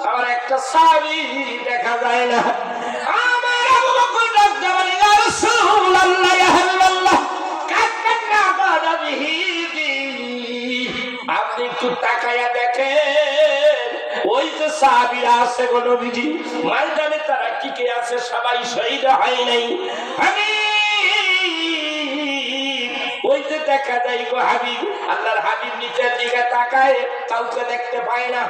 আমার একটা সাহাবী দেখা যায় না। আমার আবু বকর ডাকতে বলে, ইয়া রাসূলুল্লাহ, ইয়া হাবিবাল্লাহ, কাঁদবেন না গো নবীজি, আপনি একটু তাকায়া দেখেন, ওই যে সাহাবীরা আছে গো নবীজি, ময়দানে তারা টিকে আছে, সবাই শহীদ হয় নাই। আমি ওইতে দেখা যায় গো হাবিব, আল্লাহর হাবিব নিচের দিকে তাকায়, কাউকে দেখতে পায় না।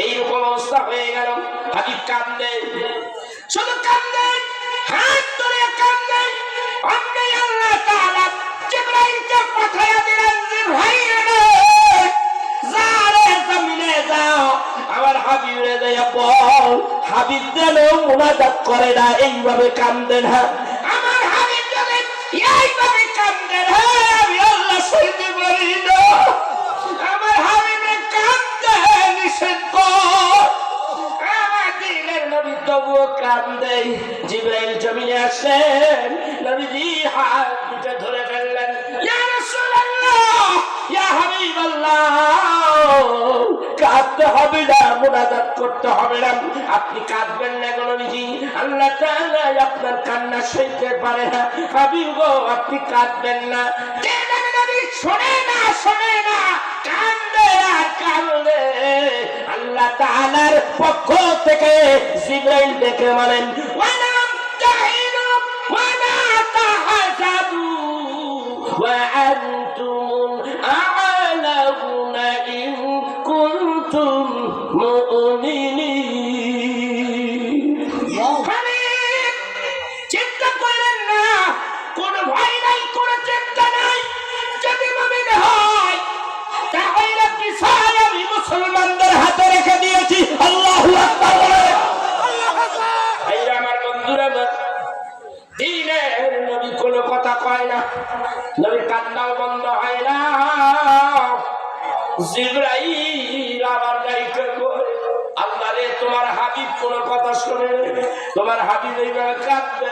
এইরকম অবস্থা হয়ে গেল। হাবিব কান্দে, শুধু কান্দে, হাত ধরে কান্দে। অমনি আল্লাহ তাআলা জিবরাইলকে পাঠাইয়া দিলেন, জিবরাইল যা রে জমিনে যাও, আমার হাবিবরে যাইয়া বল, হাবিব যেন মুনাজাত করে না, এইভাবে কান্দে না। আমার হাবিব যদি এইভাবে কান্দে না, আমি আল্লাহ সইতে পারি না। আমার হাবিবে কান্দে নিষেধ, আমার দিনের নবী তবুও কান্দে। জিবরাইল জমিনে আসেন, নবীজি হাত দুটো ধরে ফেললেন, ইয়া রাসূলুল্লাহ, ইয়া হাবিবাল্লাহ, কাঁদতে হবে না, মুনাজাত করতে হবে না, আপনি কাঁদবেন না গো নবীজি, আল্লাহ তাআলা আপনার কান্না সইতে পারে না। হাবিব গো, আপনি কাঁদবেন না। শোনে না, কান্দে আর কান্দে। আল্লাহ তাআলার পক্ষ থেকে জিবরাইল ডেকে বলেন, ওয়ালাম তাহিনু ওয়ালা তাহজানু ওয়া আনতুম আ'লাউনা ইন কুনতুম মুমিনিন। চিন্তা করেন না, কোন ভয় নাই, কোন চিন্তা নাই। যদি মুমিন হয় তাহলে বিষয় আমি মুসলমানদের হাতে রেখে দিয়েছি। আল্লাহু আকবার বলেন। ভাইরা আমার, বন্ধুরা, দ্বীনের নবী কোনো কথা কয় না, নবীর কান্নাও বন্ধ হয় না। জিবরাইল আবার ডাইকে কয়, আল্লাহ রে, তোমার হাবিব কোন কথা শোনে, তোমার হাবিব এইভাবে কাঁদবে,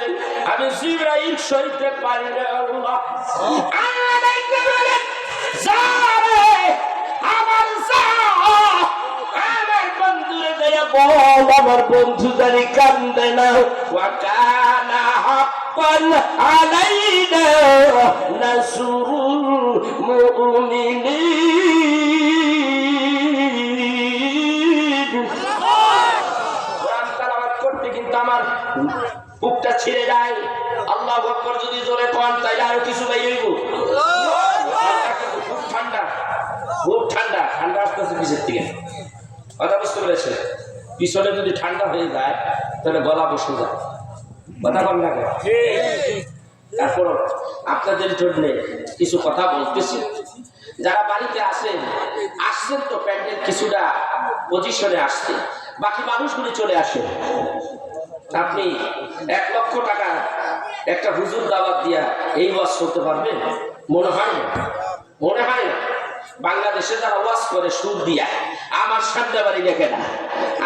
আমি জিবরাইল সইতে পারি না। আল্লাহ ডাইকে বলেন, যা রে আমার, যা আমার বন্ধুরে দেয়া বল, আমার বন্ধু জানি কান্দে না। ওয়া কানা হাক্কান আলাইনা নাসরুল মুমিনিন। কোরআন তেলাওয়াত করতে কিন্তু আমার বুকটা ছিঁড়ে যায়। আল্লাহু আকবার যদি জোরে কোন, তাইলে আরো কিছু বাইরে হইব। খুব ঠান্ডা। খুব ঠান্ডা, ঠান্ডা আসতেছে পিছের থেকে, কথা বুঝতে পেরেছে? পিছনে যদি ঠান্ডা হয়ে যায় তাহলে গলা বসে যায়, কথা বল না। তারপর আপনাদের জন্য কিছু কথা বলতেছি। যারা বাড়িতে আসছেন তো প্যান্ডেল কিছুটা পজিশনে আসছে, বাকি মানুষগুলি চলে আসে। আপনি 1 লক্ষ টাকা একটা হুজুর দাওয়াত দিয়া এই ওয়াজ করতে পারবেন? মনে হয় না, মনে হয় না। বাংলাদেশে যারা ওয়াজ করে সুর দিয়া, আমার সামনে বাড়ি দেখে না,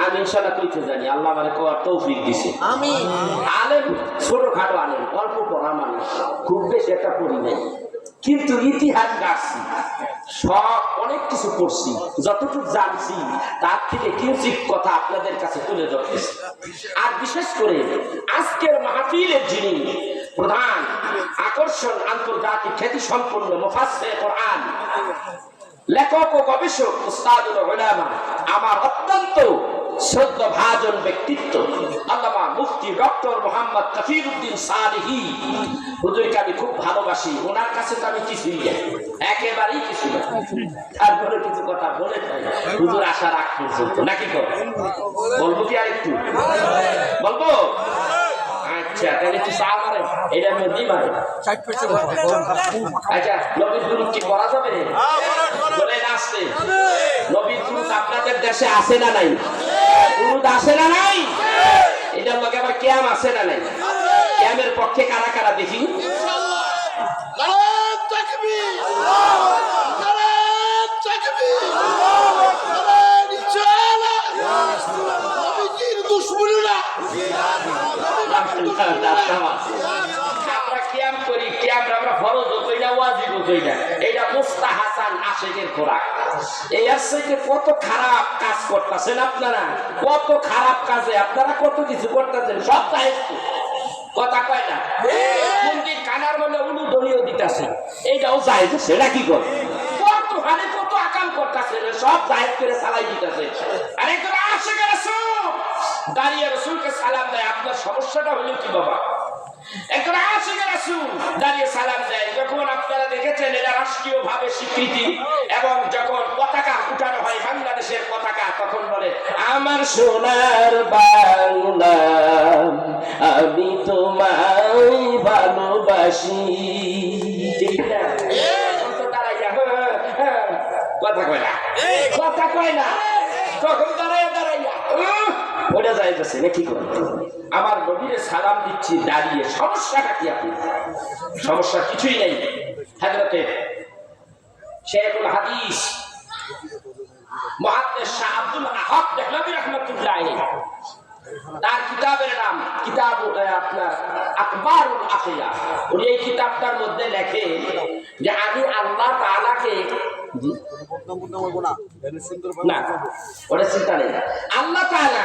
আমি ইনশাল্লাহ কইতে জানি, আল্লাহ আমারে কোয়ার তৌফিক দিছে। আমিন। আলেম ছোটখাটো আলেম, অল্প পড়া মানুষ, খুব বেশি একটা পড়ি নাই, কিন্তু ইতিহাস গাছি, সব অনেক কিছু পড়ছি, যতটুকু জানছি তার থেকে কিঞ্চিত কথা আপনাদের কাছে তুলে ধরতেছি। আর বিশেষ করে আজকের মাহফিলের যিনি প্রধান আকর্ষণ, আন্তর্জাতিক খ্যাতি সম্পন্ন মুফাসসির কোরআন, লেখক ও গবেষক উস্তাদুল উলামা, আমার অত্যন্ত শ্রদ্ধাভাজন ব্যক্তিত্ব আল্লামা মুফতি ডক্টর মোহাম্মদ কফিরউদ্দিন সালেহী হুজুরকে আমি খুব ভালোবাসি। ওনার কাছে তো আমি কিছুই না, একেবারেই কিছু না, তারপরে কিছু কথা বলে যাই হুজুর আসার আগ পর্যন্ত, নাকি বলবো কি? আর একটু বলবো? আচ্ছা, তাহলে একটু চা মারে, এটার মধ্যেই মারে। আচ্ছা, নবীর দুরূদ কি করা যাবে? বলে আসছে নবীর দুরূদ আপনাদের দেশে আছে না নাই? দুরূদ আছে না নাই? এটার লগে আবার কিয়াম আছে না নাই? কিয়ামের পক্ষে কারা কারা দেখি? আমরা কিয়াম করি, কিয়াম আমরা ফরজ কই না, ওয়াজিব কই না, এটা মুস্তাহাসান আশিকের খোরাক। এই আশিকে কত খারাপ কাজ করতেছেন আপনারা, কত খারাপ কাজে আপনারা কত কিছু করতেছেন, সব দায়িত্ব, কথা কয় না। মন্দির কানার মধ্যে উলুদনীয় দিতেছে, এইটাও জায়েজ আছে, এটা কি করে? কত হারে কত আকাম করতেছে, সব জায়েজ করে চালাই দিতেছে। আরে তোরা আশিকের রাসূল দাঁড়িয়ে রাসূলকে সালাম দেয়, আপনার সমস্যাটা হলো কি বাবা? একজন আশিকের রাসূল দাঁড়িয়ে সালাম দেয়, যখন আপনারা দেখেছেন এটা রাষ্ট্রীয় ভাবে স্বীকৃতি, এবং যখন পতাকা উঠানো হয় বাংলাদেশের পতাকা, তখন বলে আমার সোনার বাংলা আমি তোমায় ভালোবাসি, ঠিক না? কথা কয় না, কথা কয় না, তখন দাঁড়াইয়া দাঁড়াইয়া ওটা যাইতেছে না, কি করে? আমার নবীরে সালাম দিচ্ছি দাঁড়িয়ে, সমস্যাটা কি? আপনি সমস্যা কিছুই নেই। হযরতে শেখুল হাদিস মুহাদ্দিস শাহ আব্দুল আহাদ দেহলভী রাহমাতুল্লাহ আলাইহি, তার কিতাবের নাম কিতাব আপনার আকবারুল আকিয়া। উনি এই কিতাবটার মধ্যে লেখে যে আমি আল্লাহ তাআলাকে না, ওটা চিন্তা নেই, আল্লাহ তাআলা,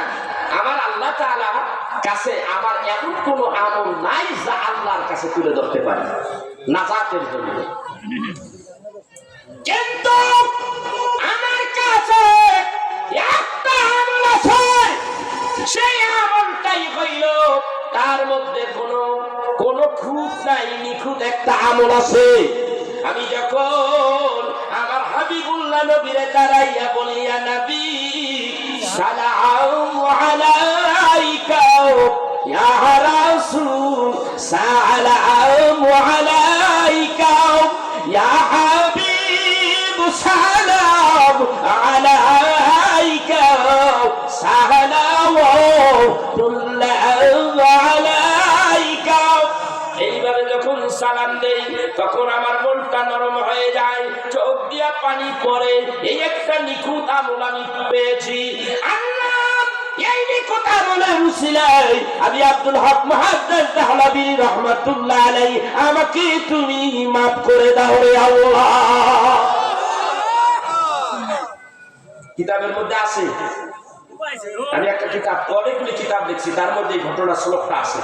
আমার আল্লাহ তাআলা কাছে আমার এমন কোন আমল নাই যা আল্লাহর কাছে তুলে ধরতে পারি নাজাতের জন্য, কিন্তু আমার কাছে একটা আমল আছে, সেই আমলটাই হইল তার মধ্যে কোনো খুঁত নাই, নিখুঁত একটা আমল আছে। আমি যখন আমার হাবিবুল্লাহ নবীরে দাঁড়াইয়া বলি ইয়া নবী সালামু আলাইকা ইয়া রাসূল সালামু আলাইকা ইয়া হাবিব সালামু আলাইকা সালাওয়াতুল্লাহ আলাইকা, এইভাবে যখন সালাম দেই তখন আমার মনটা নরম হয়ে যায়, চোখ দিয়া পানি পড়ে। এই একটা নিখুঁত আমল আমি পেয়েছি। আল্লাহ এই নিখুঁত আমলের উসিলায় আমি আব্দুল হক মুহাদ্দিস দেহলভী রাহমাতুল্লাহ আলাইহি আমাকে তুমি মাফ করে দাও রে আল্লাহ। কিতাবের মধ্যে আছে, আমি একটা কিতাব, অনেকগুলি কিতাব দেখছি, তার মধ্যে এই ঘটনা শ্লোকটা আছে,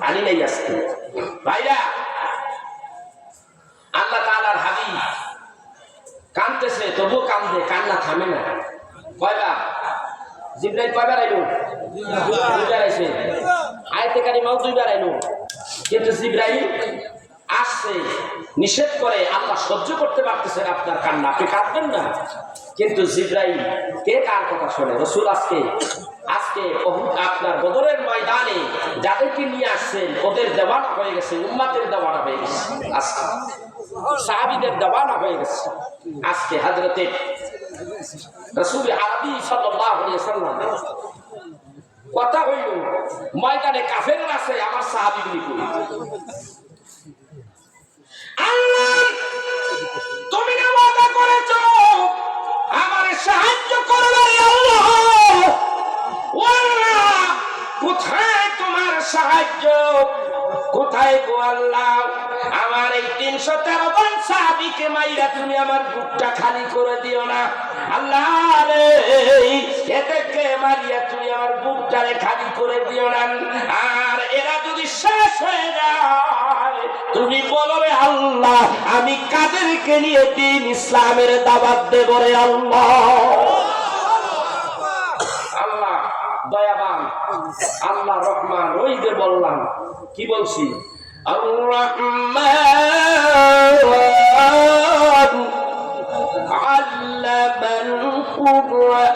আনি নাই আজকে। ভাইরা, আল্লাহ তাআলার হাবিব কাঁদতেছে, তবুও কান্দে, কান্না থামে না। কয়বার জিবরাইল কয়বার আইলো? দুইবার আইছে। আয়াতে কারিমাও দুইবার আইলো, কিন্তু জিবরাইল আসছে নিষেধ করে আল্লাহ সহ্য করতে পারতেছেন আপনার কান্না, আপনি কাঁদবেন না। কিন্তু জিবরাইল কে কার কথা শোনে? রাসূল আজকে আপনার বদরের ময়দানে যাদেরকে নিয়ে আসছেন ওদের দেওয়ানা হয়ে গেছে, উম্মাতের দেওয়ানা হয়ে গেছে, আজকে সাহাবীদের দেওয়ানা হয়ে গেছে। আজকে হযরতে রাসূল আরবি সাল্লাল্লাহু আলাইহি ওয়াসাল্লাম কথা হইল ময়দানে কাফেররা আছে, আমার সাহাবীগুলি কই? আল্লাহ তুমি না ওয়াদা করেছো আমার সাহায্য করবে আল্লাহ, আল্লাহ কোথায় তোমার সাহায্য, কোথায় গো আল্লাহ? আমার এই 313 জন সাহাবীকে মাইরা তুমি আমার বুকটা খালি করে দিও না আল্লাহ রে, এদেরকে মারিয়া তুমি আমার বুকটারে খালি করে দিও না। আর এরা যদি শেষ হয়ে যায় তুমি বলো রে আল্লাহ আমি কাদেরকে নিয়ে দিন ইসলামের দাওয়াত দেব রে আল্লাহ। আল্লাহ দয়াবান, আল্লাহ রহমান, ওই যে বললাম কি বলছি, আর-রহমান আল্লামাল কুরআন।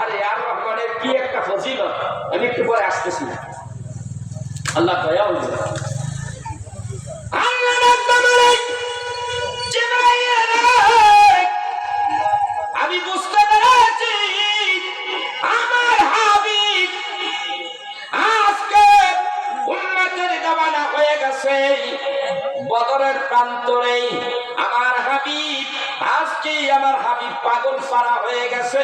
আরে আর রহমানের কি একটা ফজিলত, আমি একটু পরে আসতেছি। আল্লাহ দয়া হইল, আমি বুঝতে পেরেছি আমার হাবিব আজকে উম্মতের দেওয়ানা হয়ে গেছে। বদরের প্রান্তরে আমার হাবিব আজকে আমার হাবিব পাগল পারা হয়ে গেছে।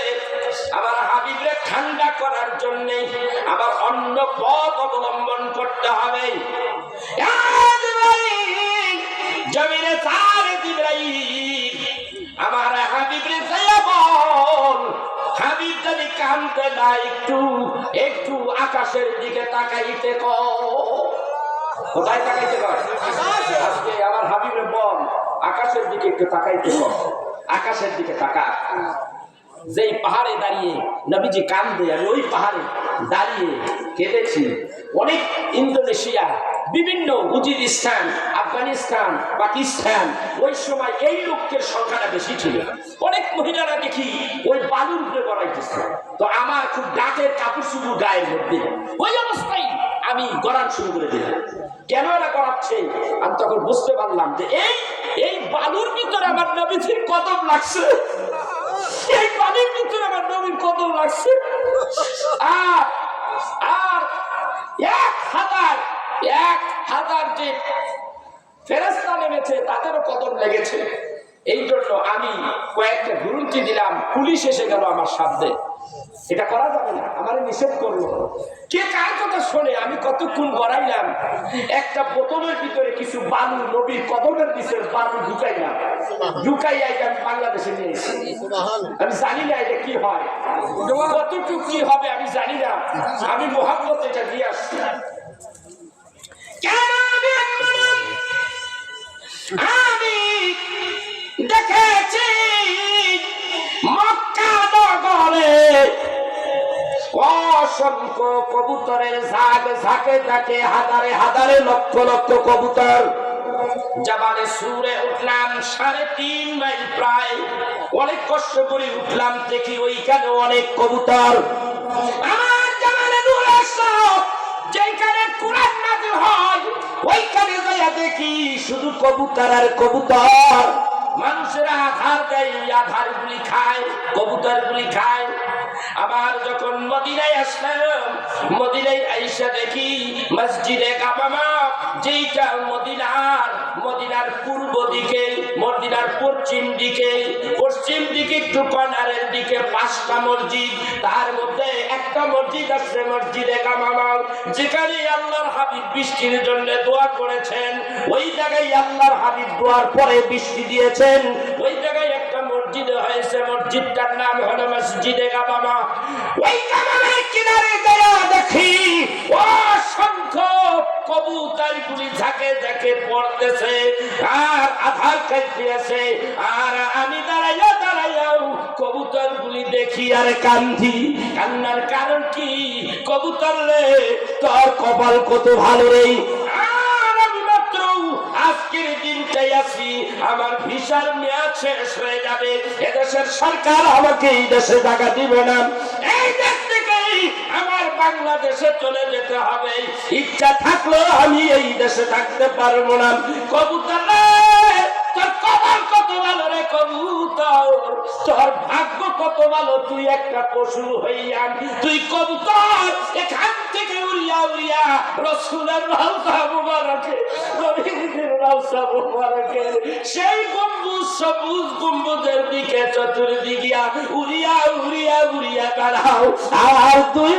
আমার হাবিবরে ঠান্ডা করার জন্য আবার অন্য পথ অবলম্বন করতে হবে। জমিনে চার জিবরাইল আমার হাবিবরে যাইয়া বল, হাবিব যদি কানতে না একটু আকাশের দিকে তাকাইতে কোথায় তাকাইতে কয়? আজকে আমার হাবিবরে বল আকাশের দিকে একটু তাকাইতে কর, আকাশের দিকে তাকা। যেই পাহাড়ে দাঁড়িয়ে নবীজি কান্দে, আমি ওই পাহাড়ে দাঁড়িয়ে কেঁদেছি। অনেক ইন্দোনেশিয়া, বিভিন্ন উজিরিস্তান, আফগানিস্তান, পাকিস্তান, ওই সময় এই লোকের সংখ্যাটা বেশি ছিল। অনেক মহিলারা দেখি ওই বালুর উপরে গড়াইতেছে, তো আমার খুব ডাকের কাপড় চুপুর গায়ের মধ্যে, ওই অবস্থায় আমি গড়ান শুরু করে দিলাম। কেন এরা গড়াচ্ছে আমি তখন বুঝতে পারলাম যে এই বালুর ভিতরে আমার নবীজির কদম লাগছে, এই পানির ভিতরে আমার নবীর কদম লাগছে। আর 1000 যে ফেরেশতা নেমেছে তাদেরও কদম লেগেছে। এই জন্য আমি কয়েকটা ঘুরুন্টি দিলাম, পুলিশ এসে গেল আমার সামনে। এটা করা যাবে না, আমার নিষেধ করলো। কে কার কথা শোনে? আমি কতক্ষণ গড়াইলাম, একটা বোতলের ভিতরে কিছু বালু নবীর কদমের নিচে বালু ঢুকাইলাম, ঢুকাইয়া আমি বাংলাদেশে নিয়ে এসেছি। আমি জানি না এটা কি হয়, কতটুকু কি হবে আমি জানি না, আমি মোহাম্মদ এটা দিয়ে আসছি। আমি দেখেছি মক্কা নগরে অসংখ্য কবুতরের ঝাঁকে ঝাঁকে হাজারে হাজারে লক্ষ লক্ষ কবুতর। জাবালে সুরে উঠলাম 3.5 মাইল, প্রায় অনেক কষ্ট করে উঠলাম, দেখি ওইখানে অনেক কবুতর। আমার জামালে নূর আসলো, যেখানে কোরআন নাযিল হয় ওইখানে যাইয়া দেখি শুধু কবুতর আর কবুতর। মানুষেরা আধার দেয়, আধার গুলি খায়, কবুতর গুলি খায়। আবার যখন মদিনায় আসলাম, মদিনায় আইসা দেখি মসজিদে কাবামা, যেইটা মদিনার পূর্ব দিকে, মদিনার পশ্চিম দিকে একটু কর্নারের দিকে 5টা মসজিদ, তার মধ্যে একটা মসজিদ আছে মসজিদে কাবামা, যেখানে আল্লাহর হাবিব বৃষ্টির জন্য দোয়া করেছেন। ওই জায়গায় আল্লাহর হাবিব দোয়ার পরে বৃষ্টি দিয়েছেন। ওই জায়গায় একটা মসজিদ হয়েছে, মসজিদটার নাম হলো মসজিদে কাবামা। ওই কাবামার কিনারে যারা দেখি অসংখ্য কবুতরগুলি ঝাঁকে ঝাঁকে পড়তেছে আর আধার খাইতেছে। আর আমি দাঁড়াইয়াও কবুতর কবুতর গুলি দেখি আর কান্দি। কান্নার কারণ কি? কবুতর রে, তোর কপাল কত ভালো রে। আজকের দিনটাই আছি, আমার ভিসার মেয়াদ শেষ হয়ে যাবে, এদেশের সরকার আমাকে এই দেশে টাকা দিবে না, এই দেশ থেকেই আমার বাংলাদেশে চলে যেতে হবে। ইচ্ছা থাকলেও আমি এই দেশে থাকতে পারবো না। কবুতর রে, তোর কপাল কত ভালো রে কবুতর, তোর ভাগ্য কত ভালো, তুই একটা পশু হইয়া তুই কবুতর এখান থেকে উড়িয়া উড়িয়া রাসূলের রওজা মুবারকে, নবীর রওজা মুবারকে সেই গম্বুজ, সবুজ গম্বুজের দিকে চতুর্দিকে উড়িয়া উড়িয়া উড়িয়া বেড়াও। আর তুই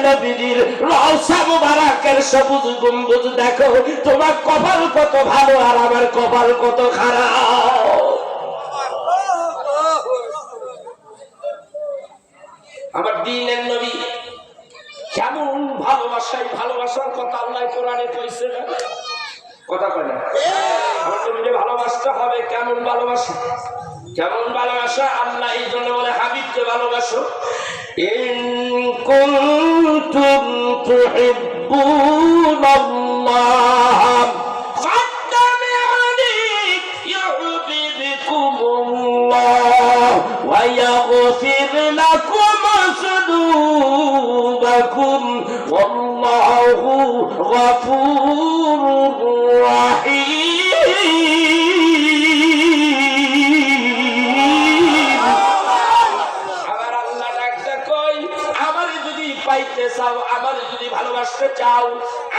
নবীর রওজা মুবারকের সবুজ গম্বুজ দেখো। তোমার কপাল কত ভালো আর আমার কপাল কত খারাপ। আমার দ্বীনের নবী কেমন ভালোবাসায়, ভালোবাসার কথা আল্লাহ কোরআনে কইছে না? কথা কয় না? আমার নবীকে ভালোবাসতে হবে। কেমন ভালোবাসা? কেমন ভালোবাসা? আল্লাহ এই জন্য বলে হাবিবকে ভালোবাসো। ইন কুনতুম তুহিব্বুনাল্লাহ ফাত্তাবিউনি ইউহিব্বুকুমুল্লাহ ওয়া ইয়াগফির লাকুম যুনুবাকুম ওয়াল্লাহু গফুরুর রাহিম। আমার আল্লাহ ডাকতে কই, আমারে যদি পাইতে চাও, আমারে যদি ভালোবাসতে চাও,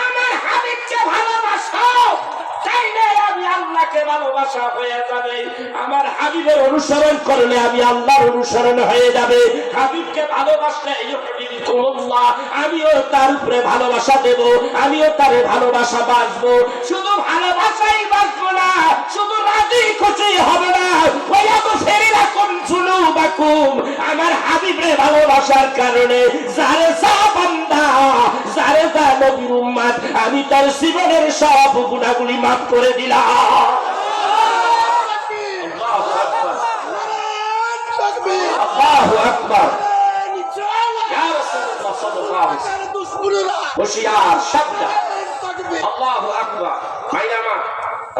আমার হাবিবকে ভালোবাসো, তাইলে আমি আল্লাহকে ভালোবাসা হয়ে যাবে। আমার হাবিবের অনুসরণ করলে আমি আল্লাহর অনুসরণ হয়ে যাবে। হাবিবকে ভালোবাসলে ইউহিব্বুকুমুল্লাহ, আমিও তার উপরে ভালোবাসা দেব, আমিও তারে ভালোবাসা বাসবো। শুধু ভালোবাসাই বাসবো না, শুধু রাজি খুশি হবে না, ওয়ায়াগফির লাকুম যুনুবাকুম, আমার হাবিবের ভালোবাসার কারণে যারে যা বান্দা, যারে যা নবীর উম্মত, আমি তার জীবনের সব গুনাহগুলি মাফ করে দিলাম। আল্লাহু আকবার। ইয়া রাসূলুল্লাহ সাল্লাল্লাহু আলাইহি ওয়াসাল্লাম হুশিয়ার শব্দ। আল্লাহু আকবার। ভাইরা,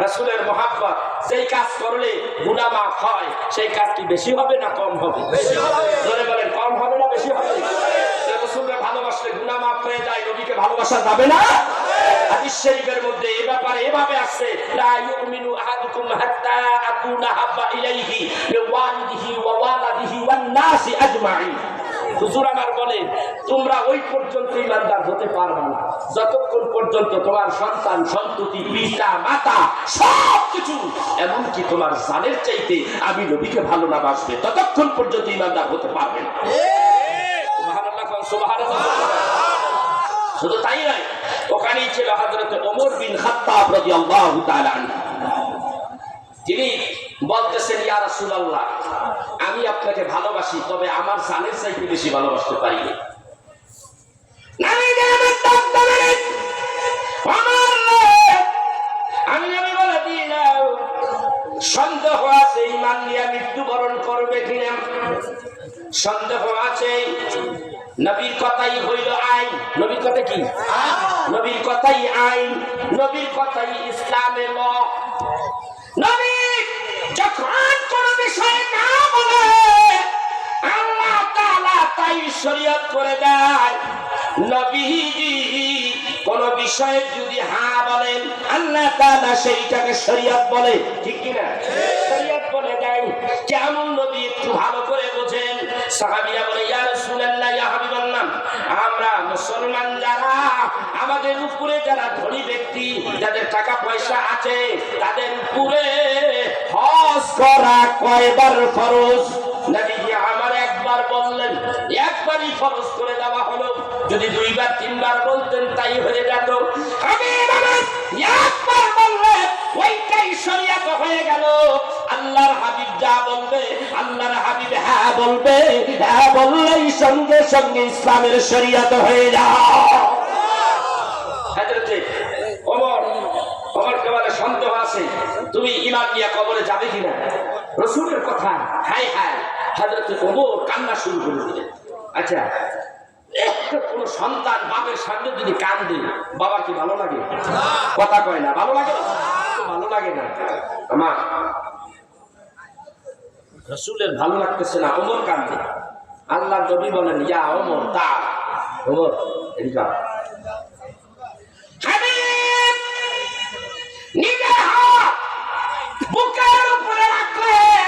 রাসূলের মহব্বত, যেই কাজ করলে গুনাহ মাফ হয়, সেই কাজ কি বেশি হবে না কম হবে? বেশি হবে। জোরে বলেন, কম হবে না বেশি হবে? রাসূলকে ভালোবাসলে গুনাহ মাফ হয়ে যায়, নবীকে ভালোবাসা যাবে না? হাদিস শরীফের মধ্যে এই ব্যাপারে এভাবে আছে, লা ইউমিনু আহাদুকুম হাত্তা আকুনা হাব্বা ইলাইহি বিওয়ালিদিহি ওয়া ওয়ালাদিহি ওয়ান নাসি আজমাইন। হুজুর আমার বলে, তোমরা ওই পর্যন্ত ঈমানদার হতে পারবে না যতক্ষণ পর্যন্ত তোমার সন্তান সন্ততি, পিতা মাতা সবকিছু, এমনকি তোমার জানের চাইতে আমি নবীকে ভালো না বাসবে, ততক্ষণ পর্যন্ত ঈমানদার হতে পারবে না। সুবহানাল্লাহ, সুবহানাল্লাহ। শুধু তাই নয়, ওখানেই ছিল হযরত ওমর বিন খাত্তাব রাদিয়াল্লাহু তাআলা আনহু। তিনি বলতেছেন, ইয়া রাসূলুল্লাহ, আমি আপনাকে ভালোবাসি, তবে আমার জানের চাইতে বেশি ভালোবাসতে পারি না। আমি নবী বলে দিলাম, সন্দেহ আছে ঈমান নিয়ে মৃত্যুবরণ করবে কিনা, সন্দেহ আছে। নবীর কথাই হইল আইন। নবীর কথা কি? নবীর কথাই আইন, নবীর কথাই ইসলামের ল। নবী যখন কোন বিষয়ে না বলে, আল্লাহ তাআলা তাই শরীয়ত করে দেয়। নবীজি কোন বিষয়ে যদি হ্যাঁ বলেন, আল্লাহ তাআলা সেইটাকে শরীয়ত বলে, ঠিক কি না? শরীয়ত বলে দেয়। কেমন নবী একটু ভালো করে বোঝেন। সাহাবীরা বলে, ইয়া রাসূলুল্লাহ, ইয়া হাবিবাল্লাহ, আমরা মুসলমান যারা, আমাদের উপরে যারা ধনী ব্যক্তি, যাদের টাকা পয়সা আছে, তাদের উপরে হজ করা কয়বার ফরজ? নবীজি আমার একবার বললেন, একবারই ফরজ করে দেওয়া হলো। যদি দুইবার তিনবার বলতেন তাই হয়ে যেত। একবার বললেন, ওইটাই শরীয়ত হয়ে গেল। আল্লাহর হাবিব যা বলবে, আল্লাহর হাবিব হ্যাঁ বলবে, হ্যাঁ বললেই সঙ্গে সঙ্গে ইসলামের শরীয়ত হয়ে যায়। হযরতে ওমরকে বলে, সন্দেহ আছে, তুমি ঈমান নিয়ে কবরে যাবে কিনা? রাসূলের কথা, হায় হায়, হযরত ওমর কান্না শুরু করে দিলেন। আচ্ছা, কোন সন্তান বাবার সামনে যদি কান্দে বাবা কি ভালো লাগে? কথা কয় না, ভালো লাগে? ভালো লাগে না। আমার রাসূলের ভালো লাগতেছে না, ওমর কান্দে। আল্লাহর নবী বলেন, ইয়া ওমর তা ওমর এদিকে হাবিব, নিজের হাত বুকের উপরে রাখলেন,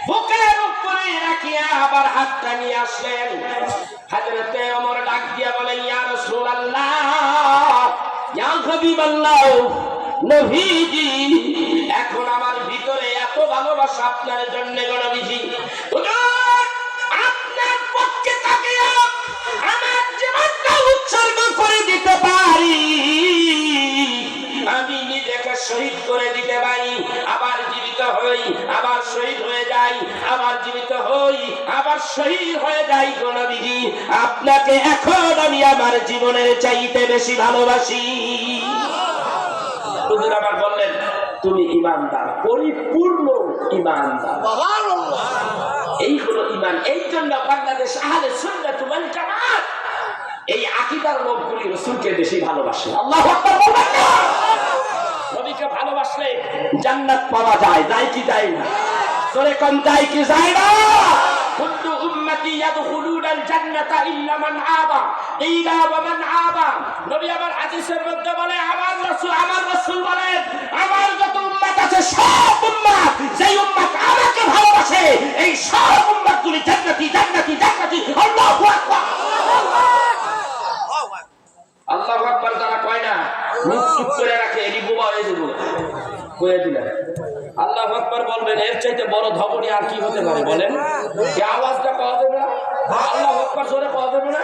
বুকের উপরে রাখিয়া আবার হাতটা নিয়ে আসলেন। হযরতে ওমর ডাক দিয়া বলেন, ইয়া রাসূলুল্লাহ, ইয়া হাবিবাল্লাহ, নবীজি, এখন আমার ভিতরে এত ভালোবাসা আপনার জন্য গো নবীজি, আপনার পক্ষে তাকিয়া আমার জীবনটা উৎসর্গ করে দিতে পারি, আমি নিজেকে শহীদ করে দিতে পারি, আবার জীবিত হই, আবার শহীদ হয়ে যাই, আবার জীবিত হই, আবার শহীদ হয়ে যাই গো নবীজি, আপনাকে এখন আমি আমার জীবনের চাইতে বেশি ভালোবাসি। হুজুর আবার বললেন, তুমি ঈমানদার, পরিপূর্ণ ঈমানদার। এই হলো ঈমান। এই জন্য বাংলাদেশ আহলে সুন্নাত ওয়াল জামাত এই আকীদার লোকগুলি রাসূলকে বেশি ভালোবাসে। আল্লাহু আকবার বলবেন না? নবীকে ভালোবাসলে জান্নাত পাওয়া যায়, যায় কি যায় না? জোরে কোন যায় কি যায় না? কুল্লু উম্মতি ইয়াদখুলুনাল জান্নাতা ইল্লা মান আবা, ইল্লা ওয়া মান আবা। নবী আমার হাদিসের মধ্যে বলে, আমার রাসূল বলেন, আমার যত উম্মত আছে সব উম্মত, যেই উম্মত আমাকে ভালোবাসে এই সব উম্মতগুলি জান্নাতি জান্নাতি জান্নাতি। আল্লাহু আকবার, আল্লাহু আকবার। যারা কয় না, মুখ চুপ করে রাখে, এটি বোবা হয়ে যাবে, কয়ে দিলেন। আল্লাহু আকবার বলবেন, এর চাইতে বড় ধবনি আর কি হতে পারে বলেন? এই আওয়াজটা পাওয়া যাবে না? আল্লাহু আকবার জোরে পাওয়া যাবে না?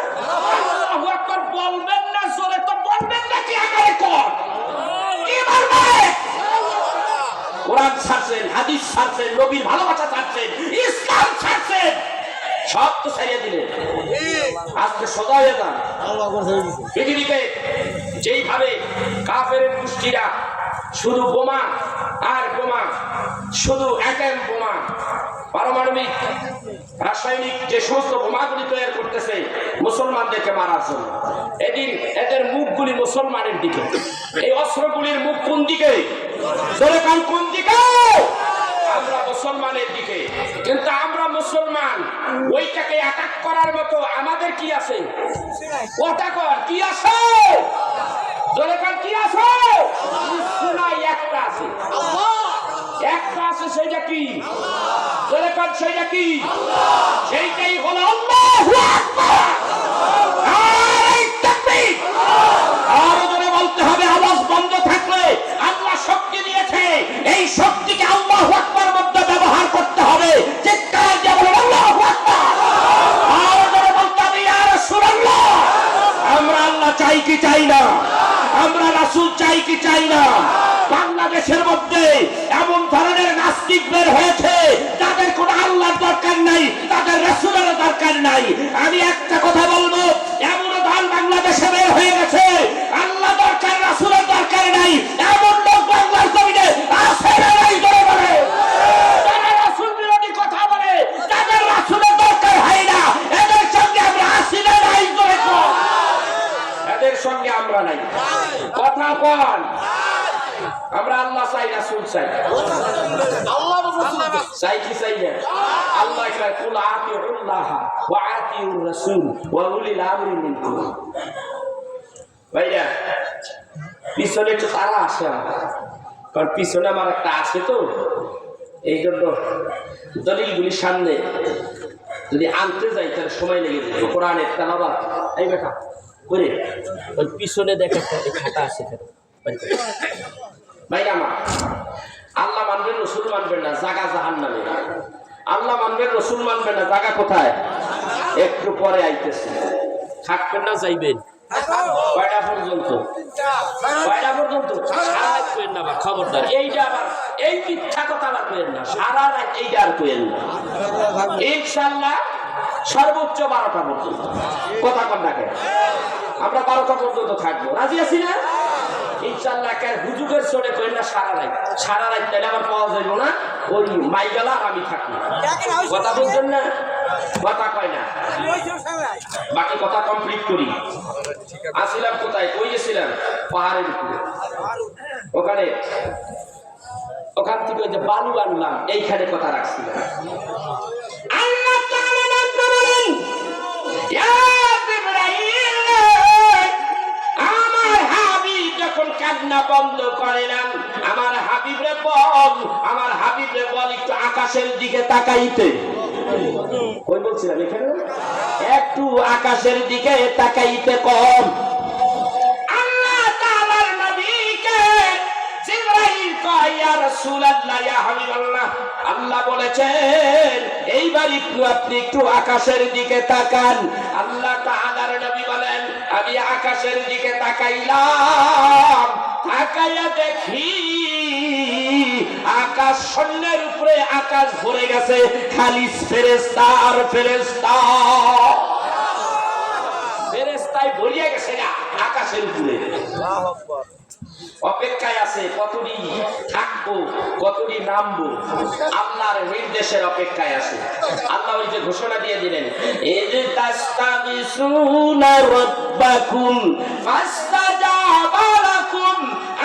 আল্লাহু আকবার বলবেন না জোরে, তো বলবেন না কি আকারে কর? কি বলবেন? কোরআন ছাড়ছেন, হাদিস ছাড়ছেন, নবীর ভালোবাসা ছাড়ছেন, ইসলাম ছাড়ছেন, সব তো ছাড়িয়ে দিলেন। আজকে সোজা হয়ে যান। পৃথিবীতে যেইভাবে কাফেরের গোষ্ঠীরা শুধু বোমা আর বোমা, শুধু অ্যাটম বোমা, পারমাণবিক রাসায়নিক যে সমস্ত বোমাগুলি তৈরি করতেছে মুসলমানদেরকে মারার জন্য, এদের মুখগুলি মুসলমানের দিকে, এই অস্ত্রগুলির মুখ কোন দিকে? কোন দিকে? আমরা মুসলমানের দিকে। কিন্তু আমরা মুসলমান, ওইটাকে অ্যাটাক করার মতো আমাদের কি আছে? ওটা কর কি আছে? কি আছে? একটা আছে, একটা আছে, সেইটা কি? সেইটা কি? সেইটাই হলো আল্লাহু আকবার। আরো জোরে বলতে হবে, আওয়াজ বন্ধ থাকলে। আল্লাহ শক্তি দিয়েছে, এই শক্তিকে আল্লাহু আকবার মধ্যে ব্যবহার করতে হবে। চিৎকার দিয়ে বলুন আল্লাহু আকবার। আরো জোরে বলতে হবে, ইয়া রাসূলুল্লাহ। আমরা আল্লাহ চাই কি চাই না? আমরা রাসূল চাই কি চাই না? বাংলাদেশের মধ্যে এমন ধরনের নাস্তিক বের হয়েছে যাদের কোনো আল্লাহর দরকার নাই, তাদের রাসূলের দরকার নাই। আমি একটা কথা বলবো, এমন দল বাংলাদেশে বের হয়ে গেছে, আল্লাহ দরকার, রাসূলের দরকার নাই, এমন লোক বাংলার জমিনে আছে না নাই? ধরে বলে যারা রাসূল বিরোধী কথা বলে, যাদের রাসূলের দরকার হয় না, এদের সঙ্গে আমরা আছি না নাই? ধরে কর, এদের সঙ্গে আমরা নাই। কথা কন, আমরা আল্লাহ চাই, রাসূল চাই। আল্লাহ চাই কি চাই না? আল্লাহ কয়, কুল আতিউল্লাহ ওয়া আতিউর রাসূল ওয়া উলিল আমরি মিনকুম। ভাইরা, পিছনে একটু তারা আসে, কারণ পিছনে আমার একটা আছে তো, এই জন্য দলিলগুলির সামনে যদি আনতে যাই তাহলে সময় লেগে যেত। কোরআনের তেলাওয়াত এই বেটা করে ওই পিছনে দেখে খাতা আছে, ভাই আমার আল্লাহ মানবেন, রসুল মানবেন না, জাগা জাহান্নামে। আল্লাহ মানবেন, রসুল মানবেন না, জাগা কোথায়? একটু পরে আইতেছে। থাকবেন না যাইবেন? কয়টা পর্যন্ত? কয়টা পর্যন্ত? সারা রাত কইেন না, আবার খবরদার এইটা আবার এই মিথ্যা কথা আবার কইেন না, সারা রাত এইটা আর কইেন না। ইনশাআল্লাহ সর্বোচ্চ 12টা পর্যন্ত। কথা কন না কেন? আমরা 12টা পর্যন্ত থাকবো, রাজি আছি না? ইনশাআল্লাহ। হুজুরের চলে কইেন না সারা রাত। রাত, সারা রাত তাহলে আবার পাওয়া যাইব না, ওই মাইগালা আর আমি থাকি। কথা বলছেন না? কথা কয় না। বাকি কথা কমপ্লিট করি। আসিলাম কোথায়? কই গেছিলাম? পাহাড়ের উপরে। ওখান থেকে ওই যে বালু আনলাম, এইখানে কথা রাখছিলাম। আল্লাহ তাআলা নাম বলেন, ইয়া জিবরাইল, আমার হাবিব যখন কান্না বন্ধ করলাম, আমার হাবিবরে বল একটু আকাশের দিকে তাকাইতে। কই বলছিলাম? এখানে একটু আকাশের দিকে তাকাইতে কম। আল্লাহ তাআলার নবীকে জিবরাইল কয়, ইয়া রাসূলুল্লাহ, ইয়া হাবিবাল্লাহ, আল্লাহ বলেছেন এইবার আপনি একটু আকাশের দিকে তাকান। আল্লাহ তাআলার নবী বলেন, আমি আকাশের দিকে তাকাইলাম, তাকাইয়া দেখি আকাশ, শূন্যের উপরে আকাশ ভরে গেছে খালি ফেরেশতা আর ফেরেশতা। ফেরেশতায় ভরিয়ে গেছে না আকাশের উপরে। অপেক্ষায় আছে কতদিন থাকবো, কতদিন নামবো, আল্লাহর নির্দেশের অপেক্ষায় আছে। আল্লাহ ওই যে ঘোষণা দিয়ে দিলেন, ইযতাস্তাগিসুনা রাব্বাকুম ফাস্তাজাবা লাকুম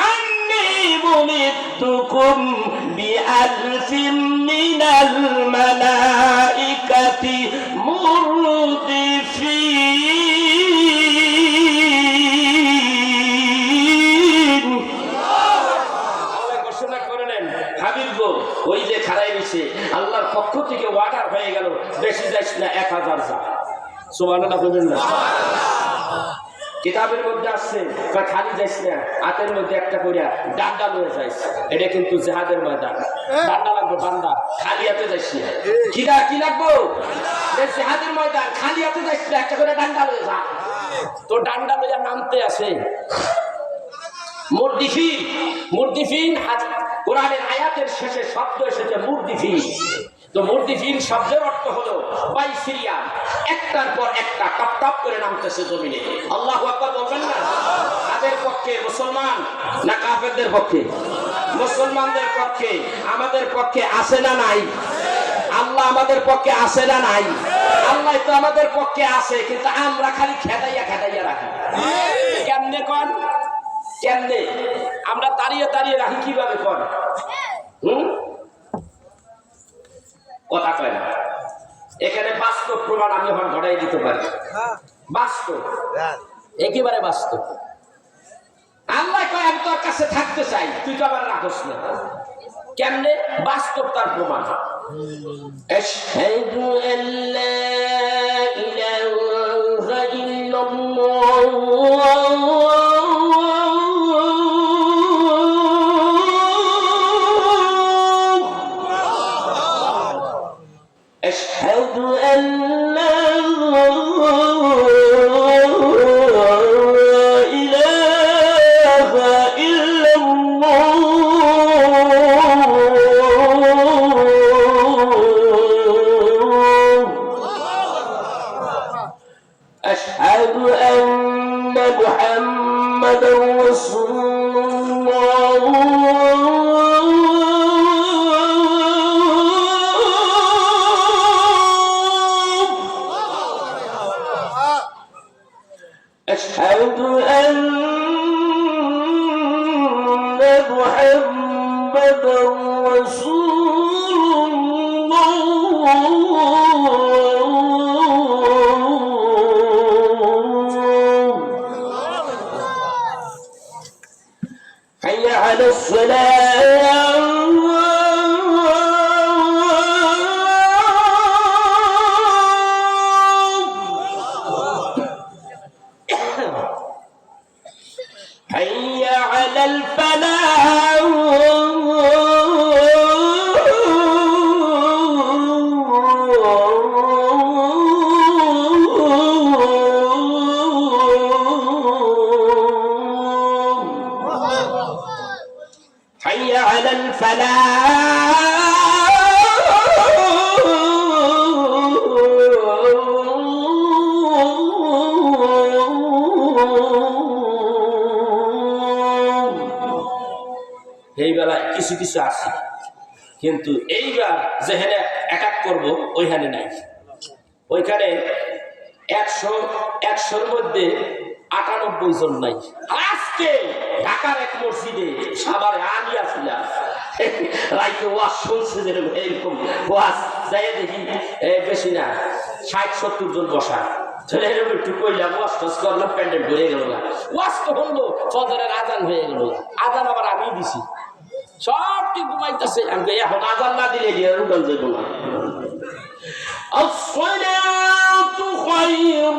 আন্নী মুমিদ্দুকুম বিআলফিন মিনাল মালাইকাতি মুরদিফিন। ওই যে খাড়াই রয়েছে, আল্লাহর পক্ষ থেকে ওয়ার্ডার হয়ে গেল, বেশি যাইস না, 1000 যা। সুবহানাল্লাহ বলেন না? কিতাবের মধ্যে আসছে খালি যাইস না, হাতের মধ্যে একটা করিয়া ডান্ডা লয়ে যাইস। এটা কিন্তু জিহাদের ময়দান, ডান্ডা লাগবে, ডান্ডা, খালি হাতে যাইস না। কি লাগবো? জিহাদের ময়দান, খালি হাতে যাইস না, একটা করে ডান্ডা লয়ে যা। তো ডান্ডা লইয়া নামতে আসে মুরদিফিন। কোরআনের আয়াতের শেষে শব্দ এসেছে মুরদিফিন। তো মুরদিফিন শব্দের অর্থ হলো বাইসিরিয়ান, একটার পর একটা টপ টপ করে নামতেছে জমিনে। আল্লাহু আকবার বলবেন না? তাদের পক্ষে মুসলমান না কাফেরদের পক্ষে? মুসলমানদের পক্ষে। আমাদের পক্ষে আছে না নাই? আল্লাহ আমাদের পক্ষে আছে না নাই? আল্লাহ তো আমাদের পক্ষে আছে, কিন্তু আমরা খালি খেদাইয়া রাখি। কেমনে কন? কেমনে আমরা তাড়িয়ে রাখি? কিভাবে কর? কথা কয় না। এখানে বাস্তব প্রমাণ আমি এখন ঘটাই দিতে পারি। বাস্তব, একেবারে বাস্তব। আল্লাহ কয়, আমি তোর কাছে থাকতে চাই, তুই তো আবার রাখস না। কেমনে? বাস্তব তার প্রমাণ। আশহাদু আল্লা ইলাহা ইল্লাল্লাহ أشهد أن لا إله إلا الله أشهد أن محمدا رسول الله أشهد أن محمدا رسول الله حي على الصلاة حي على الفلاح حي على الفلاح এই বেলায় কিছু কিছু আসি, কিন্তু এইবার যেখানে অ্যাটাক করবো ওইখানে নাই। ওইখানে 100-100-র মধ্যে 98 জন নাই। আজকে ঢাকার এক মসজিদে সাভারে আমি আসলাম, রাইতে ওয়াজ শুনছে, যেরকম এরকম ওয়াজ যাই দেখি বেশি না 60-70 জন বসা। এরকম একটু কইলাম, ওয়াজ টাজ করলাম, প্যান্ডেল হয়ে গেল না। ওয়াজ তো হলো, ফজরের আজান হয়ে গেল, আজান আবার আমি দিছি, সবটি ঘুমাইতেছে। আমি এখন আজান না দিলে গিয়ে রুগান যাইব না। الصلاة خير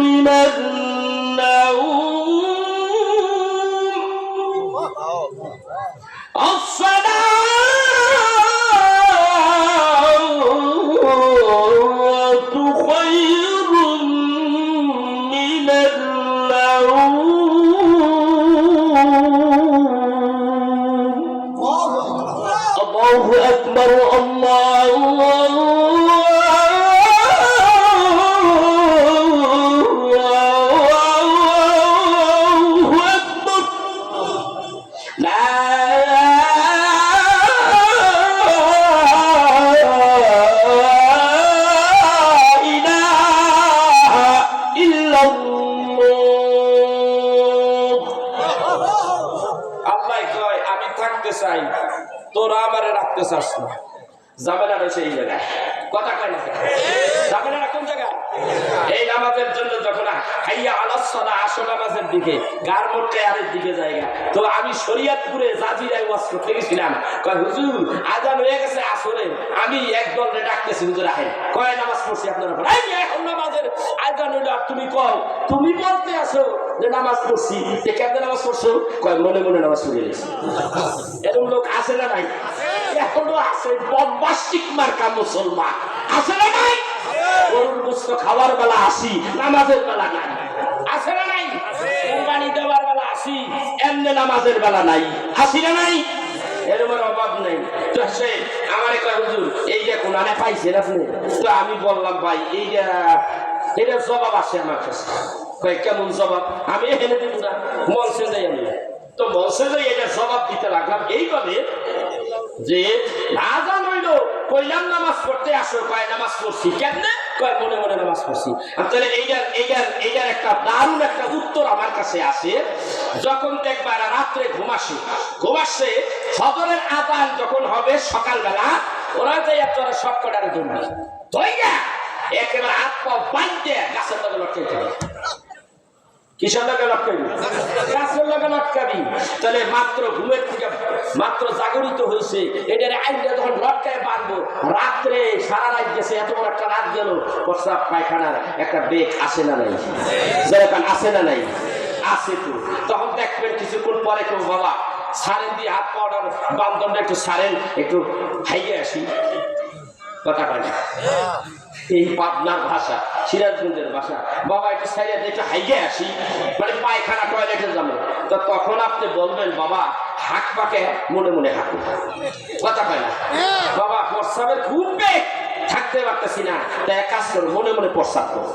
من النوم. الصلاة خير من النوم. الله أكبر. الله أكبر. لا إله إلا الله. আল্লাহ কয় আমি থাকতে চাই, তোরা আমারে রাখতে চাস না। ঝামেলা রয়েছে এই জায়গায়, কথা কয় না। ঝামেলা কোন জায়গায়? এই নামাজের জন্য যখন হাইয়া আলাস সালাহ, আসর নামাজের দিকে গারমোটে আরের দিকে জায়গা। তো আমি শরীয়তপুরে জাজিরায় ওয়াজ করতে গেছিলাম, কয় হুজুর আজান হয়ে গেছে আসরে, আমি একদল ডাকতেছি, হুজুর আহেন, কয় নামাজ পড়ছি আপনার উপর। এখন নামাজের আজান হইল, আর তুমি কও, তুমি বলতে আসো যে নামাজ পড়ছি, কেমনে নামাজ পড়ছো? কয় মনে মনে নামাজ পড়ে গেছি। এরকম লোক আছে না নাই? এখনো আছে, বদমাশিক মার্কা মুসলমান আছে না নাই? গরুর গোশত খাওয়ার বেলা আসি, নামাজের বেলা নাই, আছে না নাই? কুরবানি দেওয়ার বেলা আসি, এমনি নামাজের বেলা নাই, আসি না নাই? এরকম অভাব নেই। তো সে আমারে কয় হুজুর এই যে কোরআনে পাইছেন আপনি? তো আমি বললাম ভাই এইটা জবাব আছে আমার কাছে। কয় কেমন জবাব? আমি এখানে দিব না, মঞ্চে যাই আমি। তো মঞ্চে যাই এটা জবাব দিতে লাগলাম এইভাবে যে আজান হইল, কইলাম নামাজ পড়তে আসো, কয় নামাজ পড়ছি। কেমনে? কয় মনে মনে নামাজ পড়ছি। তাহলে এইটার একটা দারুণ একটা উত্তর আমার কাছে আছে। যখন দেখবা রাত্রে ঘুমাসে ফজরের আজান যখন হবে সকালবেলা, ওরা যাই তোরা সব কটার জন্য ধইয়া একেবারে হাত পা বাঁধতে গাছের লগে লটকাইতে হবে। কিসের লগে লটকাবি? গাছের লগে লটকাবি। তাহলে মাত্র ঘুমের থেকে মাত্র জাগরিত হয়েছে, এটার আইনটা যখন লটকায় বাঁধবো, রাত্রে সারা রাত গেছে, এত বড় একটা রাত গেল, প্রস্রাব পায়খানার একটা বেগ আসে না নাই? যেরকম আসে না নাই? আসে তো। তখন দেখবেন কিছুক্ষণ পরে কেউ বাবা সারেন দিয়ে হাত পাওয়ার বান্ধবটা একটু সারেন, একটু হাইয়ে আসি, কথা কয় না? এই পাবনার ভাষা, সিরাজগঞ্জের ভাষা, বাবা একটু সাইডে একটু হাইগে আসি, মানে পায়খানা টয়লেটে যাবো। তো তখন আপনি বলবেন বাবা হাঁক পাকে মনে মনে হাঁকুন, কথা কয় না? বাবা প্রস্রাবের খুব বেগ, থাকতে পারতেছি না, তো এক কাজ করো, মনে মনে প্রস্রাব করো।